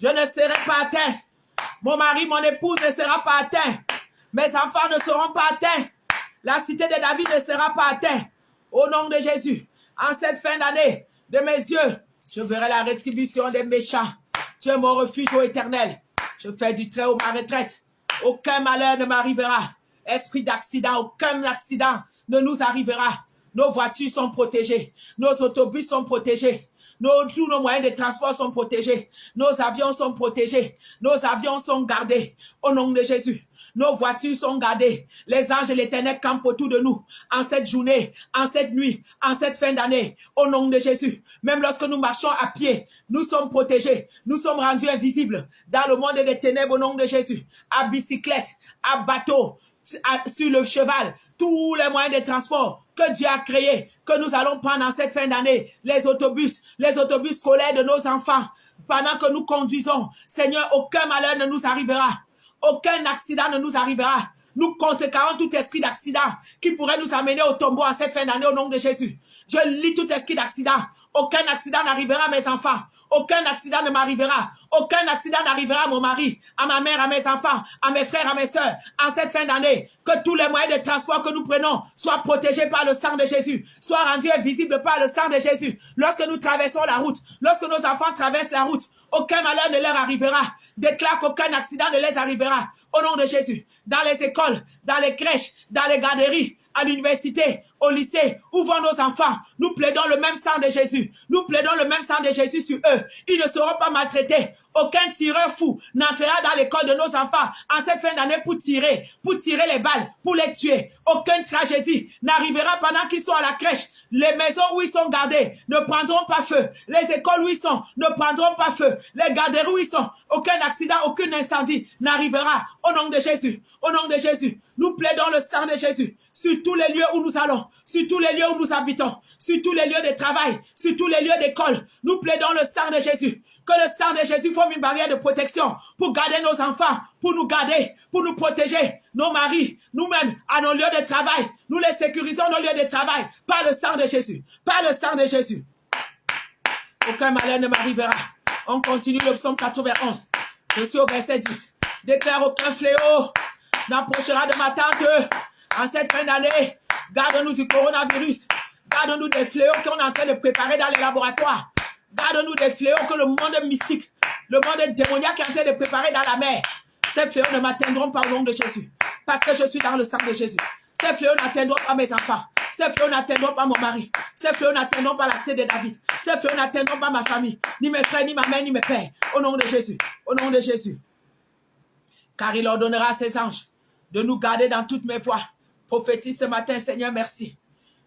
Je ne serai pas atteint. Mon mari, mon épouse ne sera pas atteint. Mes enfants ne seront pas atteints. La cité de David ne sera pas atteinte. Au nom de Jésus. En cette fin d'année, de mes yeux, je verrai la rétribution des méchants. Tu es mon refuge, ô Éternel. Je fais du Très-Haut ma retraite. Aucun malheur ne m'arrivera. Esprit d'accident, aucun accident ne nous arrivera. Nos voitures sont protégées. Nos autobus sont protégés. Tous nos moyens de transport sont protégés. Nos avions sont protégés. Nos avions sont gardés. Au nom de Jésus. Nos voitures sont gardées. Les anges de l'Éternel campent autour de nous. En cette journée, en cette nuit, en cette fin d'année. Au nom de Jésus. Même lorsque nous marchons à pied, nous sommes protégés. Nous sommes rendus invisibles dans le monde des ténèbres au nom de Jésus. À bicyclette, à bateau. sur le cheval, tous les moyens de transport que Dieu a créés, que nous allons prendre en cette fin d'année, les autobus scolaires de nos enfants, pendant que nous conduisons. Seigneur, aucun malheur ne nous arrivera. Aucun accident ne nous arrivera. Nous contrecarrons tout esprit d'accident qui pourrait nous amener au tombeau en cette fin d'année au nom de Jésus. Je lis tout esprit d'accident. Aucun accident n'arrivera à mes enfants. Aucun accident ne m'arrivera. Aucun accident n'arrivera à mon mari, à ma mère, à mes enfants, à mes frères, à mes sœurs. En cette fin d'année, que tous les moyens de transport que nous prenons soient protégés par le sang de Jésus, soient rendus invisibles par le sang de Jésus. Lorsque nous traversons la route, lorsque nos enfants traversent la route, aucun malheur ne leur arrivera. Déclare qu'aucun accident ne les arrivera. Au nom de Jésus. Dans les écoles, dans les crèches, dans les garderies, à l'université, au lycée, où vont nos enfants? Nous plaidons le même sang de Jésus. Nous plaidons le même sang de Jésus sur eux. Ils ne seront pas maltraités. Aucun tireur fou n'entrera dans l'école de nos enfants en cette fin d'année pour tirer les balles, pour les tuer. Aucune tragédie n'arrivera pendant qu'ils sont à la crèche. Les maisons où ils sont gardés ne prendront pas feu. Les écoles où ils sont ne prendront pas feu. Les garderies où ils sont, aucun accident, aucun incendie n'arrivera. Au nom de Jésus, au nom de Jésus, nous plaidons le sang de Jésus sur tous les lieux où nous allons, sur tous les lieux où nous habitons, sur tous les lieux de travail, sur tous les lieux d'école. Nous plaidons le sang de Jésus. Que le sang de Jésus forme une barrière de protection pour garder nos enfants, pour nous garder, pour nous protéger, nos maris, nous-mêmes, à nos lieux de travail. Nous les sécurisons, nos lieux de travail, par le sang de Jésus, par le sang de Jésus. Aucun malheur ne m'arrivera. On continue le psaume 91. Je suis au verset 10. Déclare aucun fléau n'approchera de ma tente en cette fin d'année. Garde-nous du coronavirus. Garde-nous des fléaux qu'on est en train de préparer dans les laboratoires. Garde-nous des fléaux que le monde mystique, le monde démoniaque est en train de préparer dans la mer. Ces fléaux ne m'atteindront pas au nom de Jésus. Parce que je suis dans le sang de Jésus. Ces fléaux n'atteindront pas mes enfants. Ces fléaux n'atteindront pas mon mari. Ces fléaux n'atteindront pas la cité de David. Ces fléaux n'atteindront pas ma famille. Ni mes frères, ni ma mère, ni mes pères. Au nom de Jésus. Au nom de Jésus. Car il ordonnera à ses anges de nous garder dans toutes mes voies. Prophétise ce matin, Seigneur, merci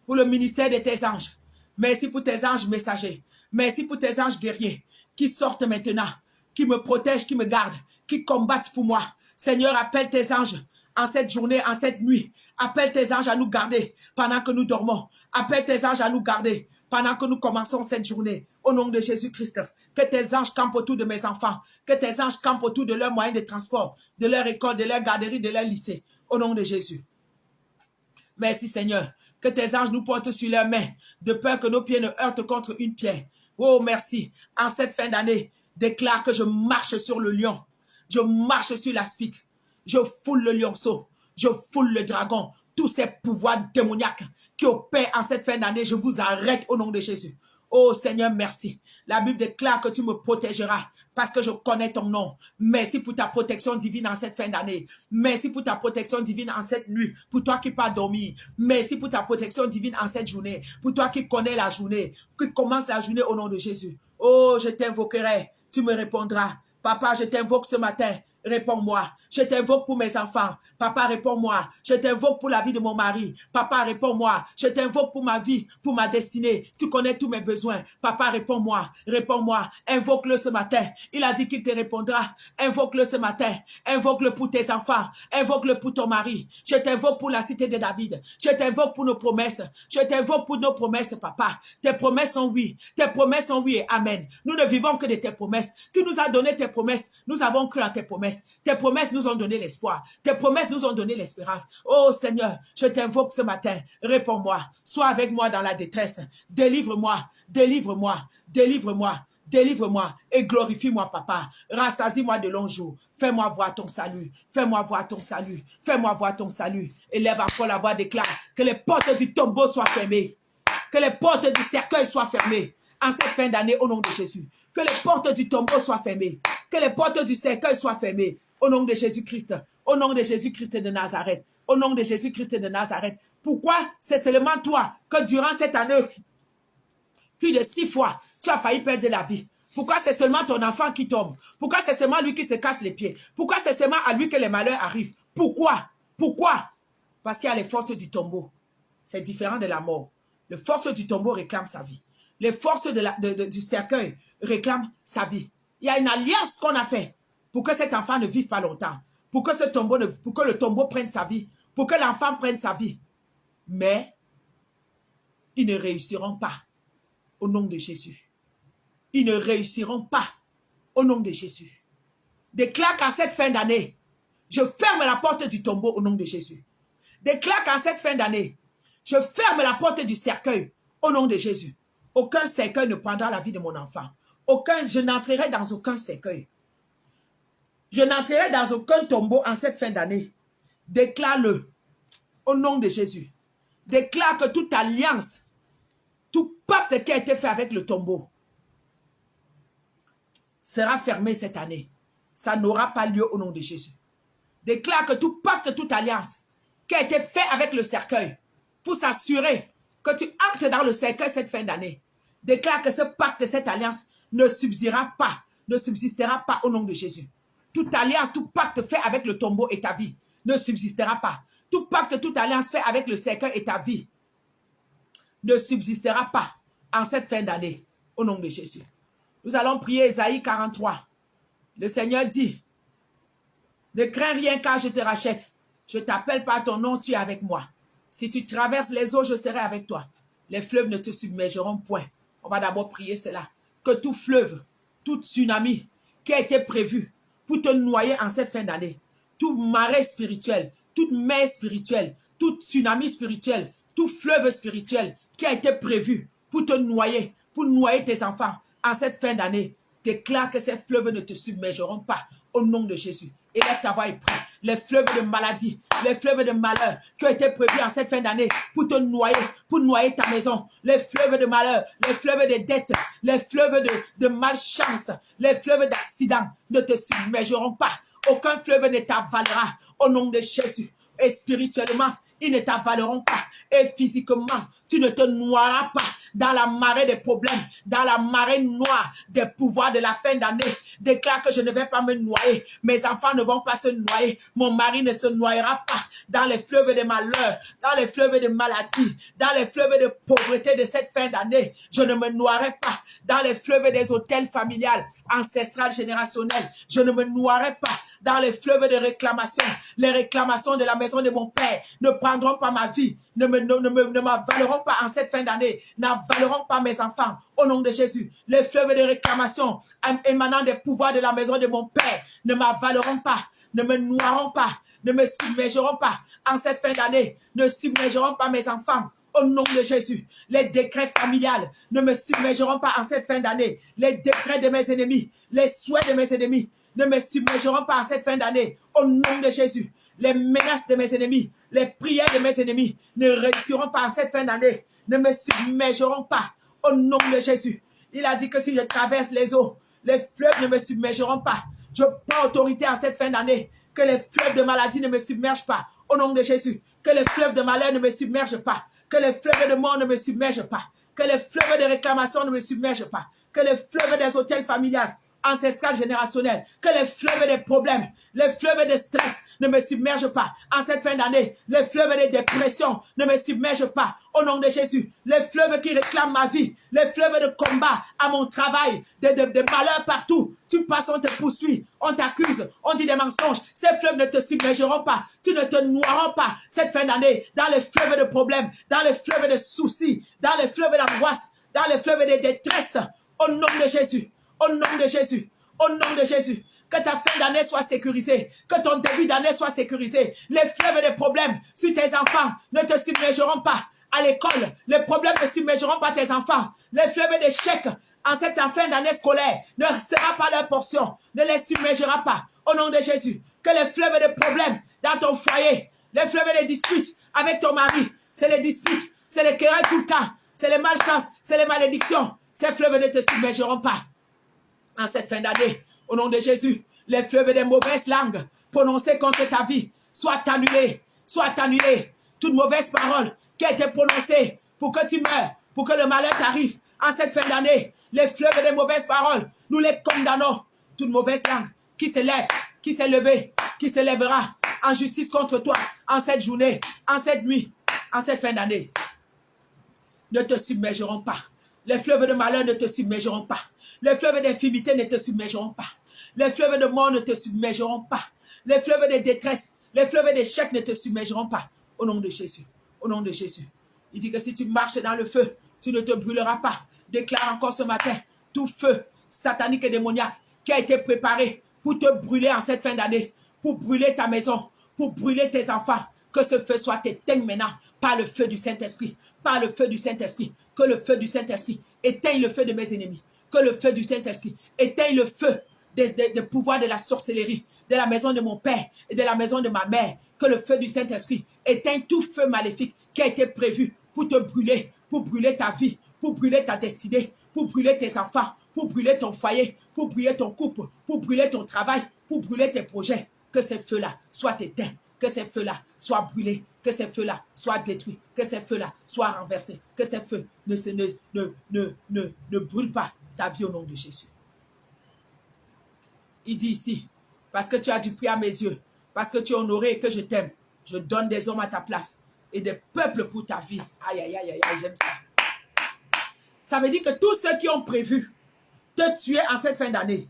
pour le ministère de tes anges. Merci pour tes anges messagers. Merci pour tes anges guerriers qui sortent maintenant, qui me protègent, qui me gardent, qui combattent pour moi. Seigneur, appelle tes anges en cette journée, en cette nuit. Appelle tes anges à nous garder pendant que nous dormons. Appelle tes anges à nous garder pendant que nous commençons cette journée. Au nom de Jésus-Christ, que tes anges campent autour de mes enfants. Que tes anges campent autour de leurs moyens de transport, de leur école, de leur garderie, de leur lycée. Au nom de Jésus. Merci Seigneur. Que tes anges nous portent sur leurs mains, de peur que nos pieds ne heurtent contre une pierre. Oh, merci. En cette fin d'année, déclare que je marche sur le lion. Je marche sur l'aspic. Je foule le lionceau. Je foule le dragon. Tous ces pouvoirs démoniaques qui opèrent en cette fin d'année, je vous arrête au nom de Jésus. Oh Seigneur, merci. La Bible déclare que tu me protégeras parce que je connais ton nom. Merci pour ta protection divine en cette fin d'année. Merci pour ta protection divine en cette nuit. Pour toi qui pas dormir. Merci pour ta protection divine en cette journée. Pour toi qui connais la journée. Qui commence la journée au nom de Jésus. Oh, je t'invoquerai. Tu me répondras. Papa, je t'invoque ce matin. Réponds-moi. Je t'invoque pour mes enfants. Papa, réponds-moi. Je t'invoque pour la vie de mon mari. Papa, réponds-moi. Je t'invoque pour ma vie, pour ma destinée. Tu connais tous mes besoins. Papa, réponds-moi. Réponds-moi. Invoque-le ce matin. Il a dit qu'il te répondra. Invoque-le ce matin. Invoque-le pour tes enfants. Invoque-le pour ton mari. Je t'invoque pour la cité de David. Je t'invoque pour nos promesses. Je t'invoque pour nos promesses, papa. Tes promesses sont oui. Tes promesses sont oui et amen. Nous ne vivons que de tes promesses. Tu nous as donné tes promesses. Nous avons cru en tes promesses. Tes promesses nous ont donné l'espoir. Tes promesses nous ont donné l'espérance. Oh Seigneur, je t'invoque ce matin. Réponds-moi. Sois avec moi dans la détresse. Délivre-moi. Délivre-moi. Délivre-moi. Délivre-moi et glorifie-moi, papa. Rassasie-moi de longs jours. Fais-moi voir ton salut. Fais-moi voir ton salut. Fais-moi voir ton salut. Élève encore la voix, déclare que les portes du tombeau soient fermées. Que les portes du cercueil soient fermées. En cette fin d'année, au nom de Jésus. Que les portes du tombeau soient fermées. Que les portes du cercueil soient fermées. Au nom de Jésus-Christ. Au nom de Jésus-Christ de Nazareth. Au nom de Jésus-Christ de Nazareth. Pourquoi c'est seulement toi que durant cette année, plus de 6 fois, tu as failli perdre la vie? Pourquoi c'est seulement ton enfant qui tombe? Pourquoi c'est seulement lui qui se casse les pieds? Pourquoi c'est seulement à lui que les malheurs arrivent? Pourquoi? Pourquoi? Parce qu'il y a les forces du tombeau. C'est différent de la mort. Les forces du tombeau réclament sa vie. Les forces du cercueil réclament sa vie. Il y a une alliance qu'on a fait pour que cet enfant ne vive pas longtemps. Pour que le tombeau prenne sa vie. pour que l'enfant prenne sa vie. Mais ils ne réussiront pas au nom de Jésus. Ils ne réussiront pas au nom de Jésus. Déclare qu'en cette fin d'année, je ferme la porte du tombeau au nom de Jésus. Déclare qu'en cette fin d'année, je ferme la porte du cercueil au nom de Jésus. Aucun cercueil ne prendra la vie de mon enfant. Je n'entrerai dans aucun cercueil. Je n'entrerai dans aucun tombeau en cette fin d'année. Déclare-le au nom de Jésus. Déclare que toute alliance, tout pacte qui a été fait avec le tombeau sera fermé cette année. Ça n'aura pas lieu au nom de Jésus. Déclare que tout pacte, toute alliance qui a été fait avec le cercueil pour s'assurer que tu actes dans le cercueil cette fin d'année. Déclare que ce pacte, cette alliance ne subsistera pas au nom de Jésus. Toute alliance, tout pacte fait avec le tombeau et ta vie ne subsistera pas. Tout pacte, toute alliance fait avec le cercueil et ta vie ne subsistera pas en cette fin d'année au nom de Jésus. Nous allons prier Ésaïe 43. Le Seigneur dit, ne crains rien car je te rachète. Je t'appelle par ton nom, tu es avec moi. Si tu traverses les eaux, je serai avec toi. Les fleuves ne te submergeront point. On va d'abord prier cela. Que tout fleuve, tout tsunami qui a été prévu pour te noyer en cette fin d'année, tout marais spirituel, toute mer spirituelle, tout tsunami spirituel, tout fleuve spirituel qui a été prévu pour te noyer, pour noyer tes enfants en cette fin d'année, déclare que ces fleuves ne te submergeront pas au nom de Jésus. Élève ta voix et prie. Les fleuves de maladie, les fleuves de malheur qui ont été prévus en cette fin d'année pour te noyer, pour noyer ta maison. Les fleuves de malheur, les fleuves de dettes, les fleuves de malchance, les fleuves d'accidents ne te submergeront pas. Aucun fleuve ne t'avalera au nom de Jésus. Et spirituellement, ils ne t'avaleront pas. Et physiquement, tu ne te noieras pas dans la marée des problèmes, dans la marée noire des pouvoirs de la fin d'année. Déclare que je ne vais pas me noyer. Mes enfants ne vont pas se noyer. Mon mari ne se noyera pas dans les fleuves de malheur, dans les fleuves de maladie, dans les fleuves de pauvreté de cette fin d'année. Je ne me noierai pas dans les fleuves des hôtels familiales, ancestrales, générationnels. Je ne me noierai pas dans les fleuves de réclamation. Les réclamations de la maison de mon père ne prendront pas ma vie, ne m'avaleront pas en cette fin d'année, n'avaleront pas mes enfants. Au nom de Jésus, les fleuves de réclamation émanant des pouvoirs de la maison de mon père ne m'avaleront pas, ne me noieront pas, ne me submergeront pas en cette fin d'année, ne submergeront pas mes enfants. Au nom de Jésus, les décrets familiales ne me submergeront pas en cette fin d'année. Les décrets de mes ennemis, les souhaits de mes ennemis ne me submergeront pas en cette fin d'année. Au nom de Jésus, les menaces de mes ennemis, les prières de mes ennemis ne réussiront pas en cette fin d'année, ne me submergeront pas. Au nom de Jésus, il a dit que si je traverse les eaux, les fleuves ne me submergeront pas. Je prends autorité en cette fin d'année, que les fleuves de maladie ne me submergent pas. Au nom de Jésus, que les fleuves de malheur ne me submergent pas. Que les fleuves de mort ne me submergent pas. Que les fleuves de réclamation ne me submergent pas. Que les fleuves des hôtels familiales, ancestrales, générationnels, que les fleuves des problèmes, les fleuves de stress ne me submergent pas. En cette fin d'année, les fleuves de dépression ne me submergent pas. Au nom de Jésus, les fleuves qui réclament ma vie, les fleuves de combat à mon travail, de malheurs partout. Tu passes, on te poursuit, on t'accuse, on dit des mensonges. Ces fleuves ne te submergeront pas. Tu ne te noieras pas cette fin d'année dans les fleuves de problèmes, dans les fleuves de soucis, dans les fleuves d'angoisse, dans les fleuves de détresse. Au nom de Jésus. Au nom de Jésus, au nom de Jésus, que ta fin d'année soit sécurisée, que ton début d'année soit sécurisé. Les fleuves des problèmes sur tes enfants ne te submergeront pas. À l'école, les problèmes ne submergeront pas tes enfants. Les fleuves d'échecs en cette fin d'année scolaire ne sera pas leur portion, ne les submergera pas. Au nom de Jésus, que les fleuves de problèmes dans ton foyer, les fleuves de disputes avec ton mari, c'est les disputes, c'est les querelles tout le temps, c'est les malchances, c'est les malédictions. Ces fleuves ne te submergeront pas. En cette fin d'année, au nom de Jésus, les fleuves des mauvaises langues prononcées contre ta vie soient annulés, soient annulés. Toute mauvaise parole qui a été prononcée pour que tu meurs, pour que le malheur t'arrive en cette fin d'année, les fleuves des mauvaises paroles, nous les condamnons. Toute mauvaise langue qui s'élève, qui s'est levée, qui s'élèvera en justice contre toi en cette journée, en cette nuit, en cette fin d'année, ne te submergeront pas. Les fleuves de malheur ne te submergeront pas. Les fleuves d'infimité ne te submergeront pas. Les fleuves de mort ne te submergeront pas. Les fleuves de détresse Les fleuves d'échecs ne te submergeront pas. Au nom de Jésus. Au nom de Jésus. Il dit que si tu marches dans le feu, tu ne te brûleras pas. Déclare encore ce matin, tout feu satanique et démoniaque qui a été préparé pour te brûler en cette fin d'année, pour brûler ta maison, pour brûler tes enfants, que ce feu soit éteint maintenant par le feu du Saint-Esprit, par le feu du Saint-Esprit, que le feu du Saint-Esprit éteigne le feu de mes ennemis, que le feu du Saint-Esprit éteigne le feu des pouvoirs de la sorcellerie, de la maison de mon père et de la maison de ma mère, que le feu du Saint-Esprit éteigne tout feu maléfique qui a été prévu pour te brûler, pour brûler ta vie, pour brûler ta destinée, pour brûler tes enfants, pour brûler ton foyer, pour brûler ton couple, pour brûler ton travail, pour brûler tes projets. Que ces feux-là soient éteints, que ces feux-là soient brûlés, que ces feux-là soient détruits, que ces feux-là soient renversés, que ces feux ne brûlent pas ta vie au nom de Jésus. Il dit ici, parce que tu as du prix à mes yeux, parce que tu es honoré et que je t'aime, je donne des hommes à ta place et des peuples pour ta vie. Aïe, aïe, aïe, aïe, j'aime ça. Ça veut dire que tous ceux qui ont prévu te tuer en cette fin d'année,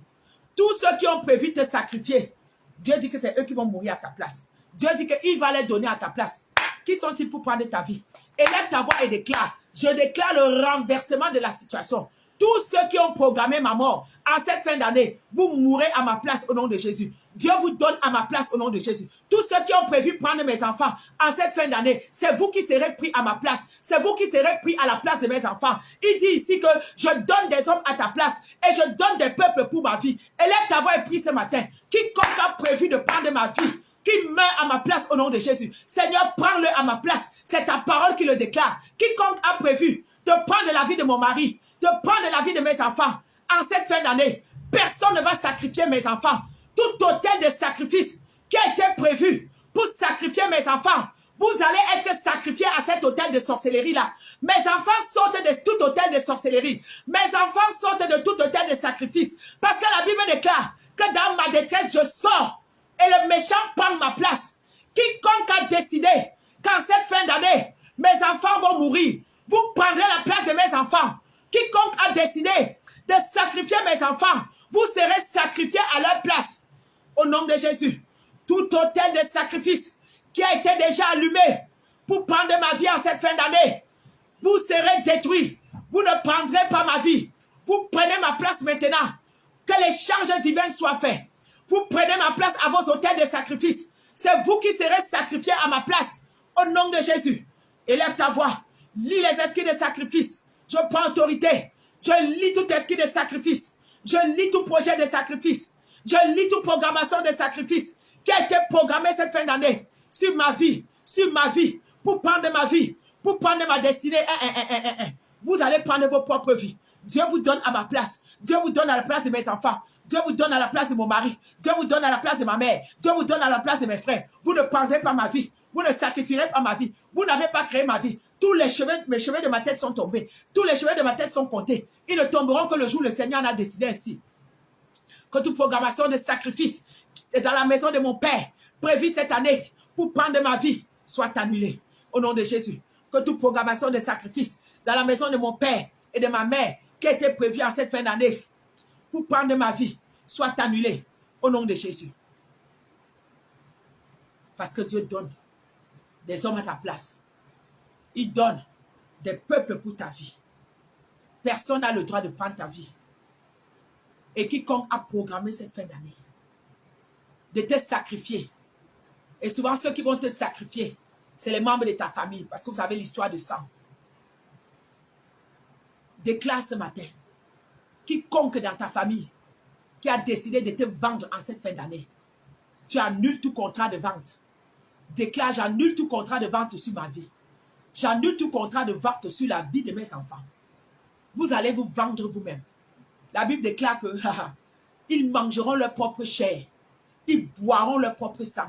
tous ceux qui ont prévu te sacrifier, Dieu dit que c'est eux qui vont mourir à ta place. Dieu dit qu'il va les donner à ta place. Qui sont-ils pour prendre ta vie? Élève ta voix et déclare. Je déclare le renversement de la situation. Tous ceux qui ont programmé ma mort en cette fin d'année, vous mourrez à ma place au nom de Jésus. Dieu vous donne à ma place au nom de Jésus. Tous ceux qui ont prévu prendre mes enfants en cette fin d'année, c'est vous qui serez pris à ma place. C'est vous qui serez pris à la place de mes enfants. Il dit ici que je donne des hommes à ta place et je donne des peuples pour ma vie. Élève ta voix et prie ce matin. Quiconque a prévu de prendre ma vie, qui meurt à ma place au nom de Jésus. Seigneur, prends-le à ma place. C'est ta parole qui le déclare. Quiconque a prévu de prendre la vie de mon mari, de prendre la vie de mes enfants, en cette fin d'année, personne ne va sacrifier mes enfants. Tout autel de sacrifice qui a été prévu pour sacrifier mes enfants, vous allez être sacrifiés à cet autel de sorcellerie-là. Mes enfants sortent de tout autel de sorcellerie. Mes enfants sortent de tout autel de sacrifice. Parce que la Bible déclare que dans ma détresse, je sors. Et le méchant prend ma place. Quiconque a décidé qu'en cette fin d'année, mes enfants vont mourir, vous prendrez la place de mes enfants. Quiconque a décidé de sacrifier mes enfants, vous serez sacrifiés à leur place. Au nom de Jésus, tout autel de sacrifice qui a été déjà allumé pour prendre ma vie en cette fin d'année, vous serez détruits. Vous ne prendrez pas ma vie. Vous prenez ma place maintenant. Que l'échange divin soit fait. Vous prenez ma place à vos autels de sacrifice. C'est vous qui serez sacrifiés à ma place. Au nom de Jésus. Élève ta voix. Lis les esprits de sacrifice. Je prends autorité. Je lis tout esprit de sacrifice. Je lis tout projet de sacrifice. Je lis toute programmation de sacrifice qui a été programmée cette fin d'année sur ma vie, pour prendre ma vie, pour prendre ma destinée. Vous allez prendre vos propres vies. Dieu vous donne à ma place. Dieu vous donne à la place de mes enfants. Dieu vous donne à la place de mon mari. Dieu vous donne à la place de ma mère. Dieu vous donne à la place de mes frères. Vous ne prendrez pas ma vie. Vous ne sacrifierez pas ma vie. Vous n'avez pas créé ma vie. Tous les cheveux, mes cheveux de ma tête sont tombés. Tous les cheveux de ma tête sont comptés. Ils ne tomberont que le jour où le Seigneur en a décidé ainsi. Que toute programmation de sacrifice dans la maison de mon Père, prévue cette année pour prendre ma vie, soit annulée. Au nom de Jésus. Que toute programmation de sacrifice dans la maison de mon Père et de ma mère qui a été prévue en cette fin d'année pour prendre ma vie, soit annulée. Au nom de Jésus. Parce que Dieu donne des hommes à ta place. Il donne des peuples pour ta vie. Personne n'a le droit de prendre ta vie. Et quiconque a programmé cette fin d'année de te sacrifier. Et souvent, ceux qui vont te sacrifier, c'est les membres de ta famille, parce que vous avez l'histoire de sang. Déclare ce matin, quiconque dans ta famille qui a décidé de te vendre en cette fin d'année, tu annules tout contrat de vente. Déclare, j'annule tout contrat de vente sur ma vie. J'annule tout contrat de vente sur la vie de mes enfants. Vous allez vous vendre vous-même. La Bible déclare que ils mangeront leur propre chair. Ils boiront leur propre sang.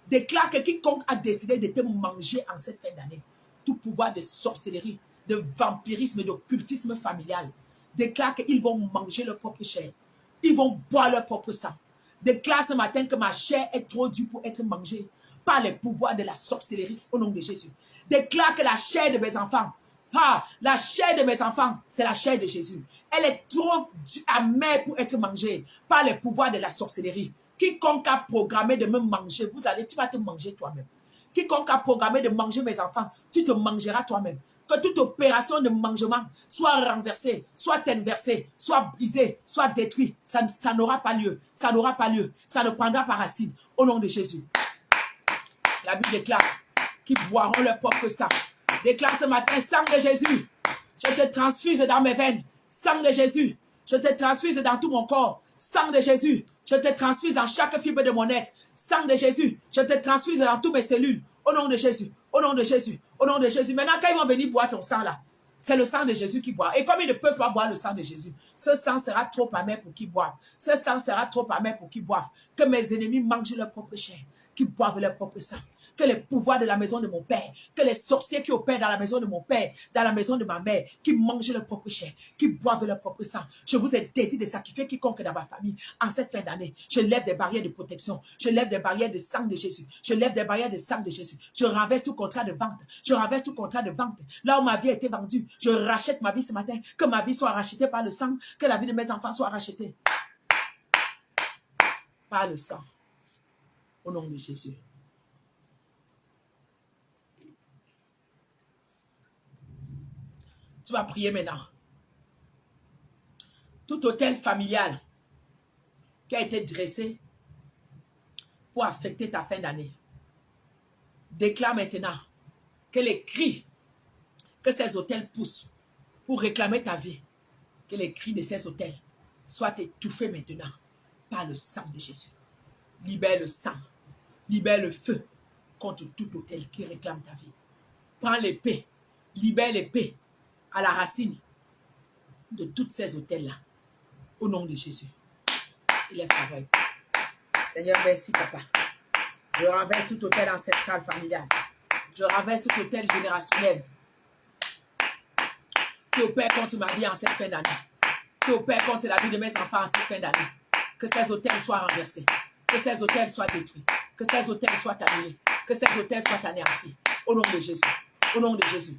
Déclare que quiconque a décidé de te manger en cette fin d'année, tout pouvoir de sorcellerie, de vampirisme, d'occultisme familial, déclare qu'ils vont manger leur propre chair. Ils vont boire leur propre sang. Déclare ce matin que ma chair est trop dure pour être mangée par les pouvoirs de la sorcellerie au nom de Jésus. Déclare que la chair de mes enfants, la chair de mes enfants, c'est la chair de Jésus. Elle est trop amère pour être mangée par les pouvoirs de la sorcellerie. Quiconque a programmé de me manger, tu vas te manger toi-même. Quiconque a programmé de manger mes enfants, tu te mangeras toi-même. Que toute opération de mangement soit renversée, soit inversée, soit brisée, soit détruite. Ça n'aura pas lieu. Ça n'aura pas lieu. Ça ne prendra pas racine. Au nom de Jésus. La Bible déclare qu'ils boiront leur propre sang. Déclare ce matin, sang de Jésus. Je te transfuse dans mes veines. Sang de Jésus. Je te transfuse dans tout mon corps. Sang de Jésus. Je te transfuse dans chaque fibre de mon être. Sang de Jésus. Je te transfuse dans toutes mes cellules. Au nom de Jésus. Au nom de Jésus. Au nom de Jésus. Maintenant, quand ils vont venir boire ton sang là, c'est le sang de Jésus qui boit. Et comme ils ne peuvent pas boire le sang de Jésus, ce sang sera trop amer pour qu'ils boivent. Ce sang sera trop amer pour qu'ils boivent. Que mes ennemis mangent leur propre chair. Qu'ils boivent leur propre sang. Que les pouvoirs de la maison de mon père, que les sorciers qui opèrent dans la maison de mon père, dans la maison de ma mère, qui mangent leur propre chair, qui boivent leur propre sang. Je vous ai dédié de sacrifier quiconque dans ma famille en cette fin d'année. Je lève des barrières de protection. Je lève des barrières de sang de Jésus. Je lève des barrières de sang de Jésus. Je renverse tout contrat de vente. Je renverse tout contrat de vente. Là où ma vie a été vendue, je rachète ma vie ce matin. Que ma vie soit rachetée par le sang. Que la vie de mes enfants soit rachetée par le sang. Au nom de Jésus. Tu vas prier maintenant. Tout hôtel familial qui a été dressé pour affecter ta fin d'année. Déclare maintenant que les cris que ces hôtels poussent pour réclamer ta vie, que les cris de ces hôtels soient étouffés maintenant par le sang de Jésus. Libère le sang, libère le feu contre tout hôtel qui réclame ta vie. Prends l'épée, libère l'épée à la racine de toutes ces hôtels-là. Au nom de Jésus. Il est favorable. Seigneur, merci, papa. Je renverse tout hôtel ancestral familial. Je renverse tout hôtel générationnel qui opère contre ma vie en cette fin d'année. Qui opère contre la vie de mes enfants en cette fin d'année. Que ces hôtels soient renversés. Que ces hôtels soient détruits. Que ces hôtels soient annulés. Que ces hôtels soient anéantis. Au nom de Jésus. Au nom de Jésus.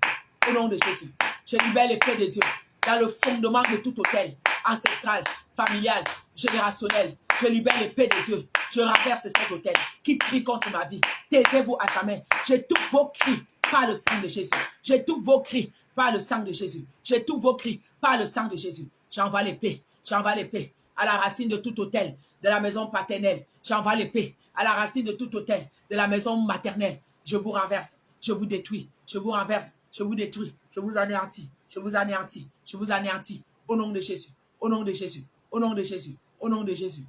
Au nom de Jésus. Je libère l'épée de Dieu dans le fondement de tout hôtel ancestral, familial, générationnel. Je libère l'épée de Dieu. Je renverse ces hôtels qui crient contre ma vie. Taisez-vous à ta main. J'étouffe vos cris par le sang de Jésus. J'étouffe vos cris par le sang de Jésus. J'étouffe vos cris par le sang de Jésus. J'envoie l'épée. J'envoie l'épée à la racine de tout hôtel de la maison paternelle. J'envoie l'épée à la racine de tout hôtel de la maison maternelle. Je vous renverse. Je vous détruis. Je vous renverse. Je vous détruis. Je vous anéantis. Je vous anéantis. Je vous anéantis. Au nom de Jésus. Au nom de Jésus. Au nom de Jésus. Au nom de Jésus.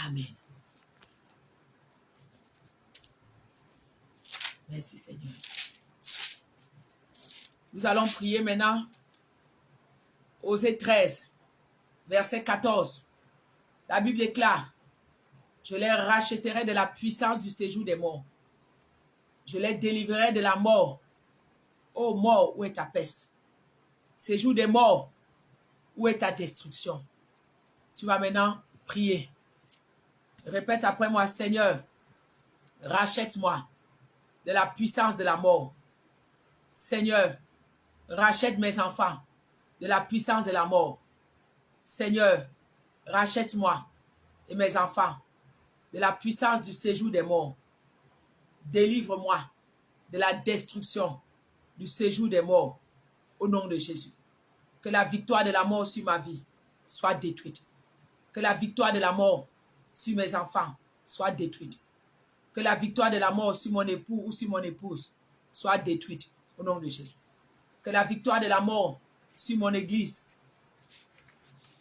Amen. Merci Seigneur. Nous allons prier maintenant. Osée 13, verset 14. La Bible déclare, je les rachèterai de la puissance du séjour des morts. Je les délivrerai de la mort. Ô mort, où est ta peste? Séjour des morts, où est ta destruction? Tu vas maintenant prier. Répète après moi, Seigneur, rachète-moi de la puissance de la mort. Seigneur, rachète mes enfants de la puissance de la mort. Seigneur, rachète-moi et mes enfants de la puissance du séjour des morts. Délivre-moi de la destruction du séjour des morts au nom de Jésus. Que la victoire de la mort sur ma vie soit détruite. Que la victoire de la mort sur mes enfants soit détruite. Que la victoire de la mort sur mon époux ou sur mon épouse soit détruite au nom de Jésus. Que la victoire de la mort sur mon église,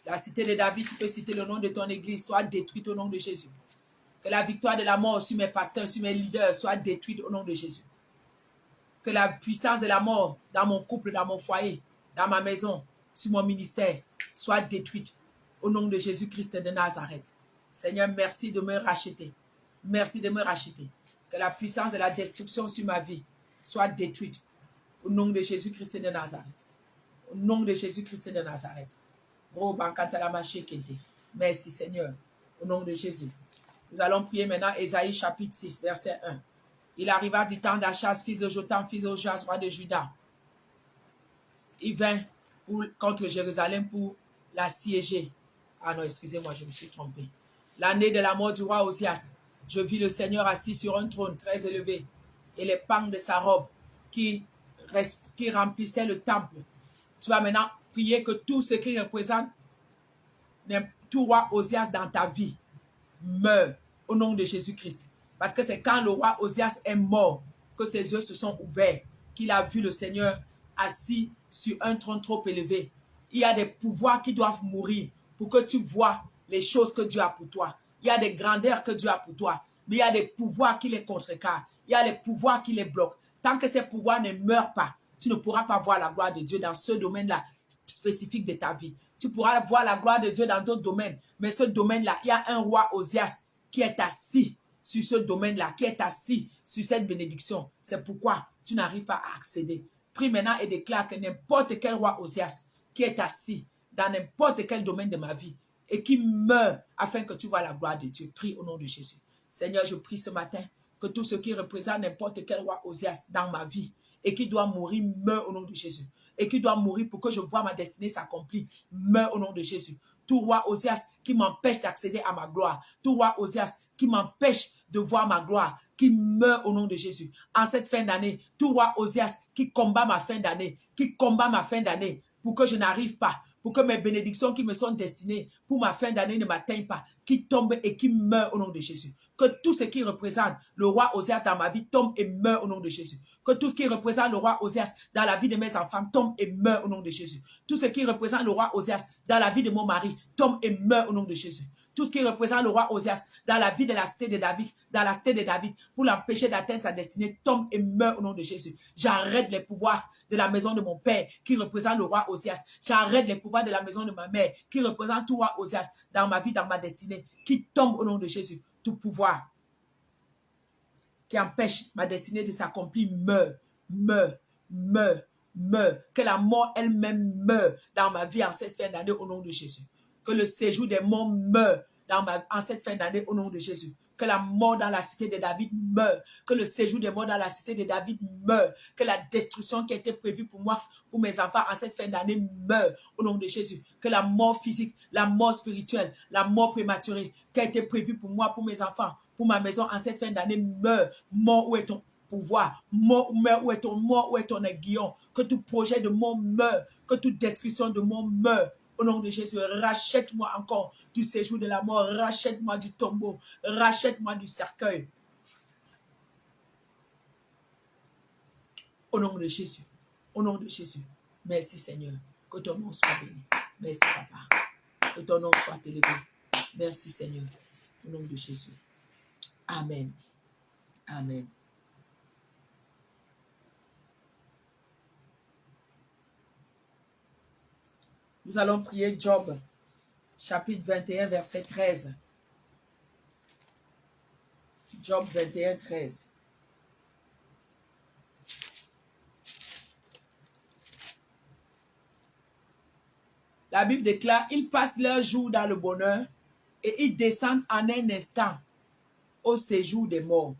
la cité de David, tu peux citer le nom de ton église, soit détruite au nom de Jésus. Que la victoire de la mort sur mes pasteurs, sur mes leaders, soit détruite au nom de Jésus. Que la puissance de la mort dans mon couple, dans mon foyer, dans ma maison, sur mon ministère, soit détruite au nom de Jésus-Christ de Nazareth. Seigneur, merci de me racheter. Merci de me racheter. Que la puissance de la destruction sur ma vie soit détruite au nom de Jésus-Christ de Nazareth. Au nom de Jésus-Christ de Nazareth. Merci Seigneur. Au nom de Jésus. Nous allons prier maintenant Ésaïe chapitre 6, verset 1. Il arriva du temps d'Achaz, fils de Jotham, fils de Joas, roi de Juda. Il vint contre Jérusalem pour l'assiéger Ah non, excusez-moi, je me suis trompé. L'année de la mort du roi Osias, je vis le Seigneur assis sur un trône très élevé et les pans de sa robe qui remplissaient le temple. Tu vas maintenant prier que tout ce qui représente tout roi Osias dans ta vie meurt au nom de Jésus-Christ. Parce que c'est quand le roi Osias est mort que ses yeux se sont ouverts, qu'il a vu le Seigneur assis sur un trône trop élevé. Il y a des pouvoirs qui doivent mourir pour que tu vois les choses que Dieu a pour toi. Il y a des grandeurs que Dieu a pour toi, mais il y a des pouvoirs qui les contrecarrent. Il y a les pouvoirs qui les bloquent. Tant que ces pouvoirs ne meurent pas, tu ne pourras pas voir la gloire de Dieu dans ce domaine-là spécifique de ta vie. Tu pourras voir la gloire de Dieu dans d'autres domaines, mais ce domaine-là, il y a un roi Osias qui est assis sur ce domaine-là, qui est assis sur cette bénédiction. C'est pourquoi tu n'arrives pas à accéder. Prie maintenant et déclare que n'importe quel roi Osias qui est assis dans n'importe quel domaine de ma vie et qui meurt afin que tu vois la gloire de Dieu. Prie au nom de Jésus. Seigneur, je prie ce matin que tout ce qui représente n'importe quel roi Osias dans ma vie et qui doit mourir, meurt au nom de Jésus. Et qui doit mourir pour que je vois ma destinée s'accomplir, meurt au nom de Jésus. Tout roi Osias qui m'empêche d'accéder à ma gloire, tout roi Osias qui m'empêche de voir ma gloire, qui meurt au nom de Jésus. En cette fin d'année, tout roi Osias qui combat ma fin d'année, pour que je n'arrive pas, pour que mes bénédictions qui me sont destinées pour ma fin d'année ne m'atteignent pas, qui tombent et qui meurent au nom de Jésus. Que tout ce qui représente le roi Osias dans ma vie tombe et meurt au nom de Jésus. Que tout ce qui représente le roi Osias dans la vie de mes enfants tombe et meurt au nom de Jésus. Tout ce qui représente le roi Osias dans la vie de mon mari tombe et meurt au nom de Jésus. Tout ce qui représente le roi Osias dans la vie de la cité de David, pour l'empêcher d'atteindre sa destinée, tombe et meurt au nom de Jésus. J'arrête les pouvoirs de la maison de mon père qui représente le roi Osias. J'arrête les pouvoirs de la maison de ma mère qui représente tout roi Osias dans ma vie, dans ma destinée, qui tombe au nom de Jésus. Tout pouvoir qui empêche ma destinée de s'accomplir meurt. Que la mort elle-même meure dans ma vie en cette fin d'année au nom de Jésus. Que le séjour des morts meure en cette fin d'année au nom de Jésus. Que la mort dans la cité de David meure. Que le séjour des morts dans la cité de David meure. Que la destruction qui a été prévue pour moi, pour mes enfants en cette fin d'année meure au nom de Jésus. Que la mort physique, la mort spirituelle, la mort prématurée qui a été prévue pour moi, pour mes enfants, pour ma maison en cette fin d'année meure. Mort, où est ton pouvoir? Mort, où est ton aiguillon? Que tout projet de mort meure. Que toute destruction de mort meure. Au nom de Jésus, rachète-moi encore du séjour de la mort, rachète-moi du tombeau, rachète-moi du cercueil. Au nom de Jésus, au nom de Jésus. Merci Seigneur, que ton nom soit béni. Merci Papa, que ton nom soit élevé. Merci Seigneur, au nom de Jésus. Amen. Amen. Nous allons prier Job, chapitre 21, verset 13. Job 21, 13. La Bible déclare, ils passent leur jour dans le bonheur et ils descendent en un instant au séjour des morts.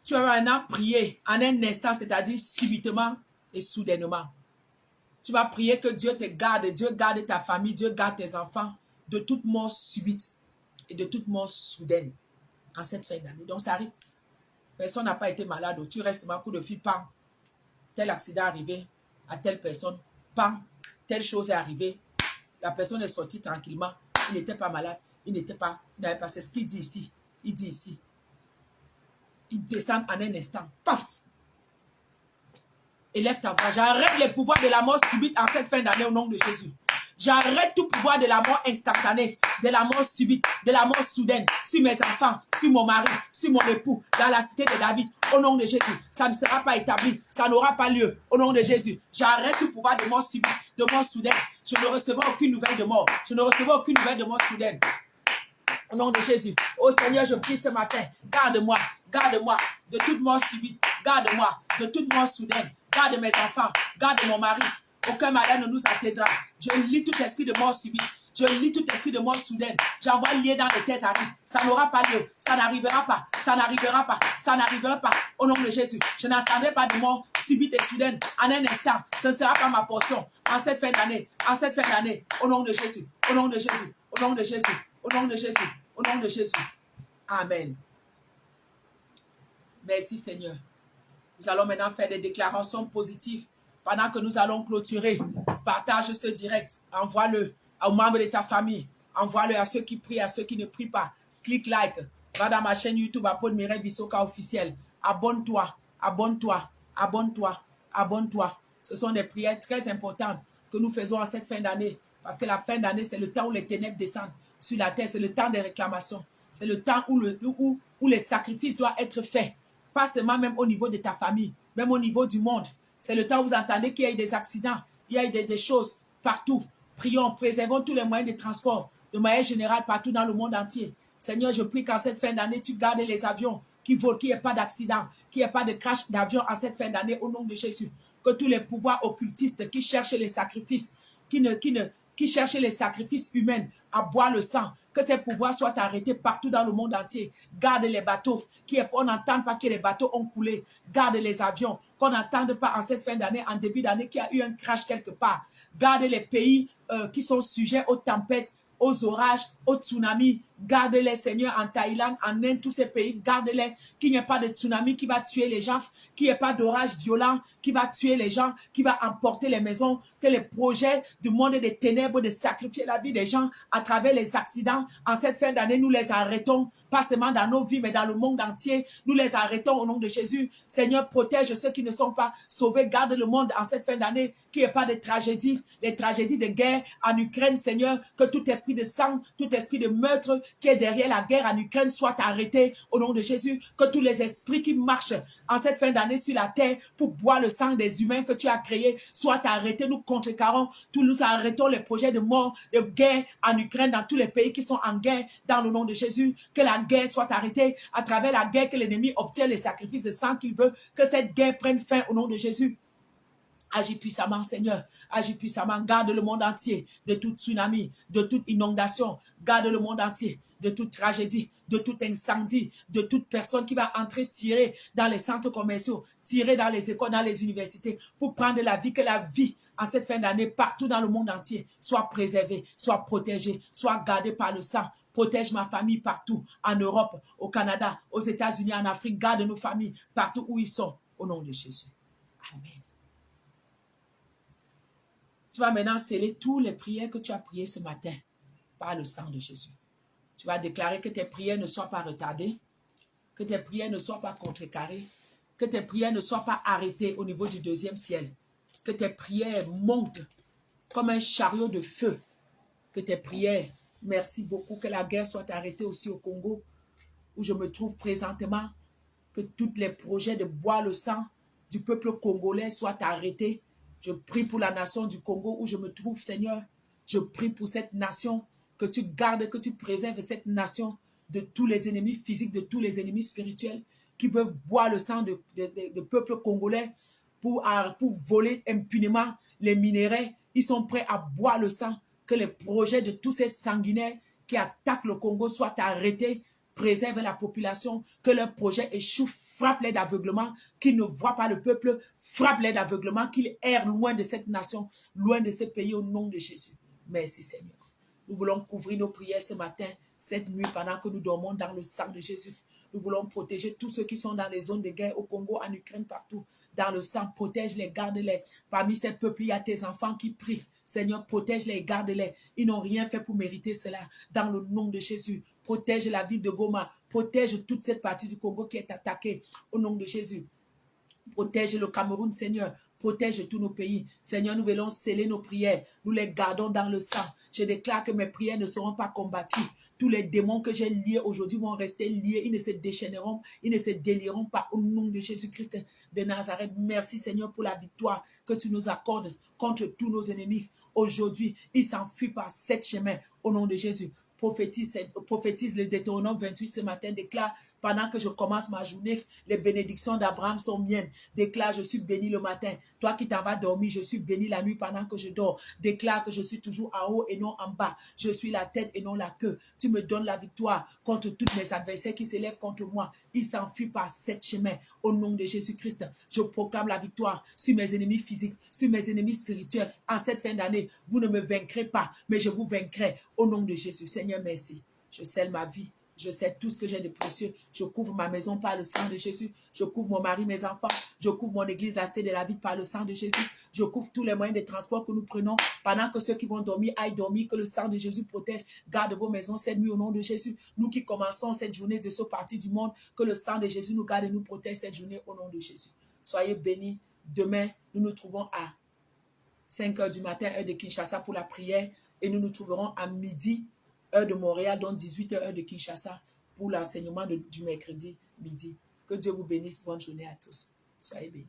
Tu vas maintenant prier en un instant, c'est-à-dire subitement et soudainement. Tu vas prier que Dieu te garde, Dieu garde ta famille, Dieu garde tes enfants de toute mort subite et de toute mort soudaine en cette fin d'année. Donc ça arrive. Personne n'a pas été malade. Tu restes sur un coup de fil, pam. Tel accident est arrivé à telle personne, pam. Telle chose est arrivée. La personne est sortie tranquillement. Il n'était pas malade. Il n'avait pas. C'est ce qu'il dit ici. Il dit ici. Il descend en un instant. Paf! Élève ta voix. J'arrête les pouvoirs de la mort subite en cette fin d'année au nom de Jésus. J'arrête tout pouvoir de la mort instantanée, de la mort subite, de la mort soudaine, sur mes enfants, sur mon mari, sur mon époux, dans la cité de David, au nom de Jésus. Ça ne sera pas établi, ça n'aura pas lieu, au nom de Jésus. J'arrête tout pouvoir de mort subite, de mort soudaine. Je ne recevrai aucune nouvelle de mort. Je ne recevrai aucune nouvelle de mort soudaine. Au nom de Jésus. Oh Seigneur, je prie ce matin, garde-moi de toute mort subite, garde-moi de toute mort soudaine. Garde mes enfants, garde mon mari. Aucun malade ne nous atteindra. Je lis tout esprit de mort subite. Je lis tout esprit de mort soudaine. J'envoie lier dans les tes amis. Ça n'aura pas lieu. Ça n'arrivera pas. Ça n'arrivera pas. Ça n'arrivera pas. Au nom de Jésus. Je n'attendrai pas de mort subite et soudaine, en un instant. Ce ne sera pas ma portion en cette fin d'année, au nom de Jésus, au nom de Jésus, au nom de Jésus, au nom de Jésus, au nom de Jésus. Amen. Merci Seigneur. Nous allons maintenant faire des déclarations positives pendant que nous allons clôturer. Partage ce direct, envoie-le aux membres de ta famille, envoie-le à ceux qui prient, à ceux qui ne prient pas. Clique like, va dans ma chaîne YouTube Apôtre Mireille Bisoka officiel. Abonne-toi, abonne-toi, abonne-toi, abonne-toi. Ce sont des prières très importantes que nous faisons en cette fin d'année. Parce que la fin d'année, c'est le temps où les ténèbres descendent sur la terre. C'est le temps des réclamations. C'est le temps où les sacrifices doivent être faits. Pas seulement même au niveau de ta famille, même au niveau du monde. C'est le temps où vous entendez qu'il y a eu des accidents, il y a eu des choses partout. Prions, préservons tous les moyens de transport, de manière générale, partout dans le monde entier. Seigneur, je prie qu'en cette fin d'année, tu gardes les avions qui volent, qu'il n'y ait pas d'accident, qu'il n'y ait pas de crash d'avion en cette fin d'année, au nom de Jésus. Que tous les pouvoirs occultistes qui cherchent les sacrifices, qui cherchent les sacrifices humains à boire le sang, que ces pouvoirs soient arrêtés partout dans le monde entier. Garde les bateaux, qu'on n'entende pas que les bateaux ont coulé. Garde les avions, qu'on n'entende pas en cette fin d'année, en début d'année, qu'il y a eu un crash quelque part. Garde les pays qui sont sujets aux tempêtes, aux orages, aux tsunamis. Garde-les, Seigneur, en Thaïlande, en Inde, tous ces pays. Garde-les, qu'il n'y ait pas de tsunami qui va tuer les gens, qu'il n'y ait pas d'orage violent qui va tuer les gens, qui va emporter les maisons, que les projets du monde des ténèbres de sacrifier la vie des gens à travers les accidents, en cette fin d'année, nous les arrêtons, pas seulement dans nos vies, mais dans le monde entier. Nous les arrêtons au nom de Jésus. Seigneur, protège ceux qui ne sont pas sauvés. Garde le monde en cette fin d'année, qu'il n'y ait pas de tragédie, les tragédies de guerre en Ukraine, Seigneur, que tout esprit de sang, tout esprit de meurtre qui est derrière la guerre en Ukraine soit arrêté au nom de Jésus. Que tous les esprits qui marchent en cette fin d'année sur la terre pour boire le sang des humains que tu as créés soient arrêtés. Nous contrecarrons, nous arrêtons les projets de mort, de guerre en Ukraine, dans tous les pays qui sont en guerre, dans le nom de Jésus. Que la guerre soit arrêtée, à travers la guerre que l'ennemi obtient les sacrifices de sang qu'il veut, que cette guerre prenne fin au nom de Jésus. Agis puissamment, Seigneur. Agis puissamment. Garde le monde entier de tout tsunami, de toute inondation. Garde le monde entier de toute tragédie, de tout incendie, de toute personne qui va entrer, tirer dans les centres commerciaux, tirer dans les écoles, dans les universités, pour prendre la vie, que la vie, en cette fin d'année, partout dans le monde entier, soit préservée, soit protégée, soit gardée par le sang. Protège ma famille partout, en Europe, au Canada, aux États-Unis, en Afrique. Garde nos familles partout où ils sont, au nom de Jésus. Amen. Tu vas maintenant sceller toutes les prières que tu as priées ce matin par le sang de Jésus. Tu vas déclarer que tes prières ne soient pas retardées, que tes prières ne soient pas contrecarrées, que tes prières ne soient pas arrêtées au niveau du deuxième ciel, que tes prières montent comme un chariot de feu, que tes prières, merci beaucoup, que la guerre soit arrêtée aussi au Congo, où je me trouve présentement, que tous les projets de boire le sang du peuple congolais soient arrêtés. Je prie pour la nation du Congo où je me trouve, Seigneur. Je prie pour cette nation, que tu gardes, que tu préserves cette nation de tous les ennemis physiques, de tous les ennemis spirituels qui peuvent boire le sang de peuple congolais pour voler impunément les minéraux. Ils sont prêts à boire le sang. Que les projets de tous ces sanguinaires qui attaquent le Congo soient arrêtés. Préserve la population, que leurs projets échouent, frappe-les d'aveuglement, qu'ils ne voient pas le peuple, frappe-les d'aveuglement, qu'ils errent loin de cette nation, loin de ce pays au nom de Jésus. Merci Seigneur. Nous voulons couvrir nos prières ce matin, cette nuit, pendant que nous dormons dans le sang de Jésus. Nous voulons protéger tous ceux qui sont dans les zones de guerre, au Congo, en Ukraine, partout. Dans le sang, protège-les, garde-les. Parmi ces peuples, il y a tes enfants qui prient. Seigneur, protège-les, garde-les. Ils n'ont rien fait pour mériter cela. Dans le nom de Jésus, protège la ville de Goma. Protège toute cette partie du Congo qui est attaquée. Au nom de Jésus. Protège le Cameroun, Seigneur. Protège tous nos pays. Seigneur, nous voulons sceller nos prières. Nous les gardons dans le sang. Je déclare que mes prières ne seront pas combattues. Tous les démons que j'ai liés aujourd'hui vont rester liés. Ils ne se déchaîneront, ils ne se délieront pas au nom de Jésus-Christ de Nazareth. Merci Seigneur pour la victoire que tu nous accordes contre tous nos ennemis. Aujourd'hui, ils s'enfuient par 7 chemins au nom de Jésus. prophétise le Deutéronome 28 ce matin, déclare, pendant que je commence ma journée, les bénédictions d'Abraham sont miennes. Déclare, je suis béni le matin. Toi qui t'en vas dormir, je suis béni la nuit pendant que je dors. Déclare que je suis toujours en haut et non en bas. Je suis la tête et non la queue. Tu me donnes la victoire contre tous mes adversaires qui s'élèvent contre moi. Ils s'enfuient par sept chemins. Au nom de Jésus-Christ, je proclame la victoire sur mes ennemis physiques, sur mes ennemis spirituels. En cette fin d'année, vous ne me vaincrez pas, mais je vous vaincrai. Au nom de Jésus, Seigneur, merci. Je scelle ma vie. Je sais tout ce que j'ai de précieux. Je couvre ma maison par le sang de Jésus. Je couvre mon mari, mes enfants. Je couvre mon église, la cité de la vie par le sang de Jésus. Je couvre tous les moyens de transport que nous prenons. Pendant que ceux qui vont dormir aillent dormir, que le sang de Jésus protège. Garde vos maisons cette nuit au nom de Jésus. Nous qui commençons cette journée de ce parti du monde, que le sang de Jésus nous garde et nous protège cette journée au nom de Jésus. Soyez bénis. Demain, nous nous trouvons à 5 h du matin, heure de Kinshasa pour la prière. Et nous nous trouverons à midi, heure de Montréal, donc 18 h, heure de Kinshasa, pour l'enseignement du mercredi midi. Que Dieu vous bénisse. Bonne journée à tous. Soyez bénis.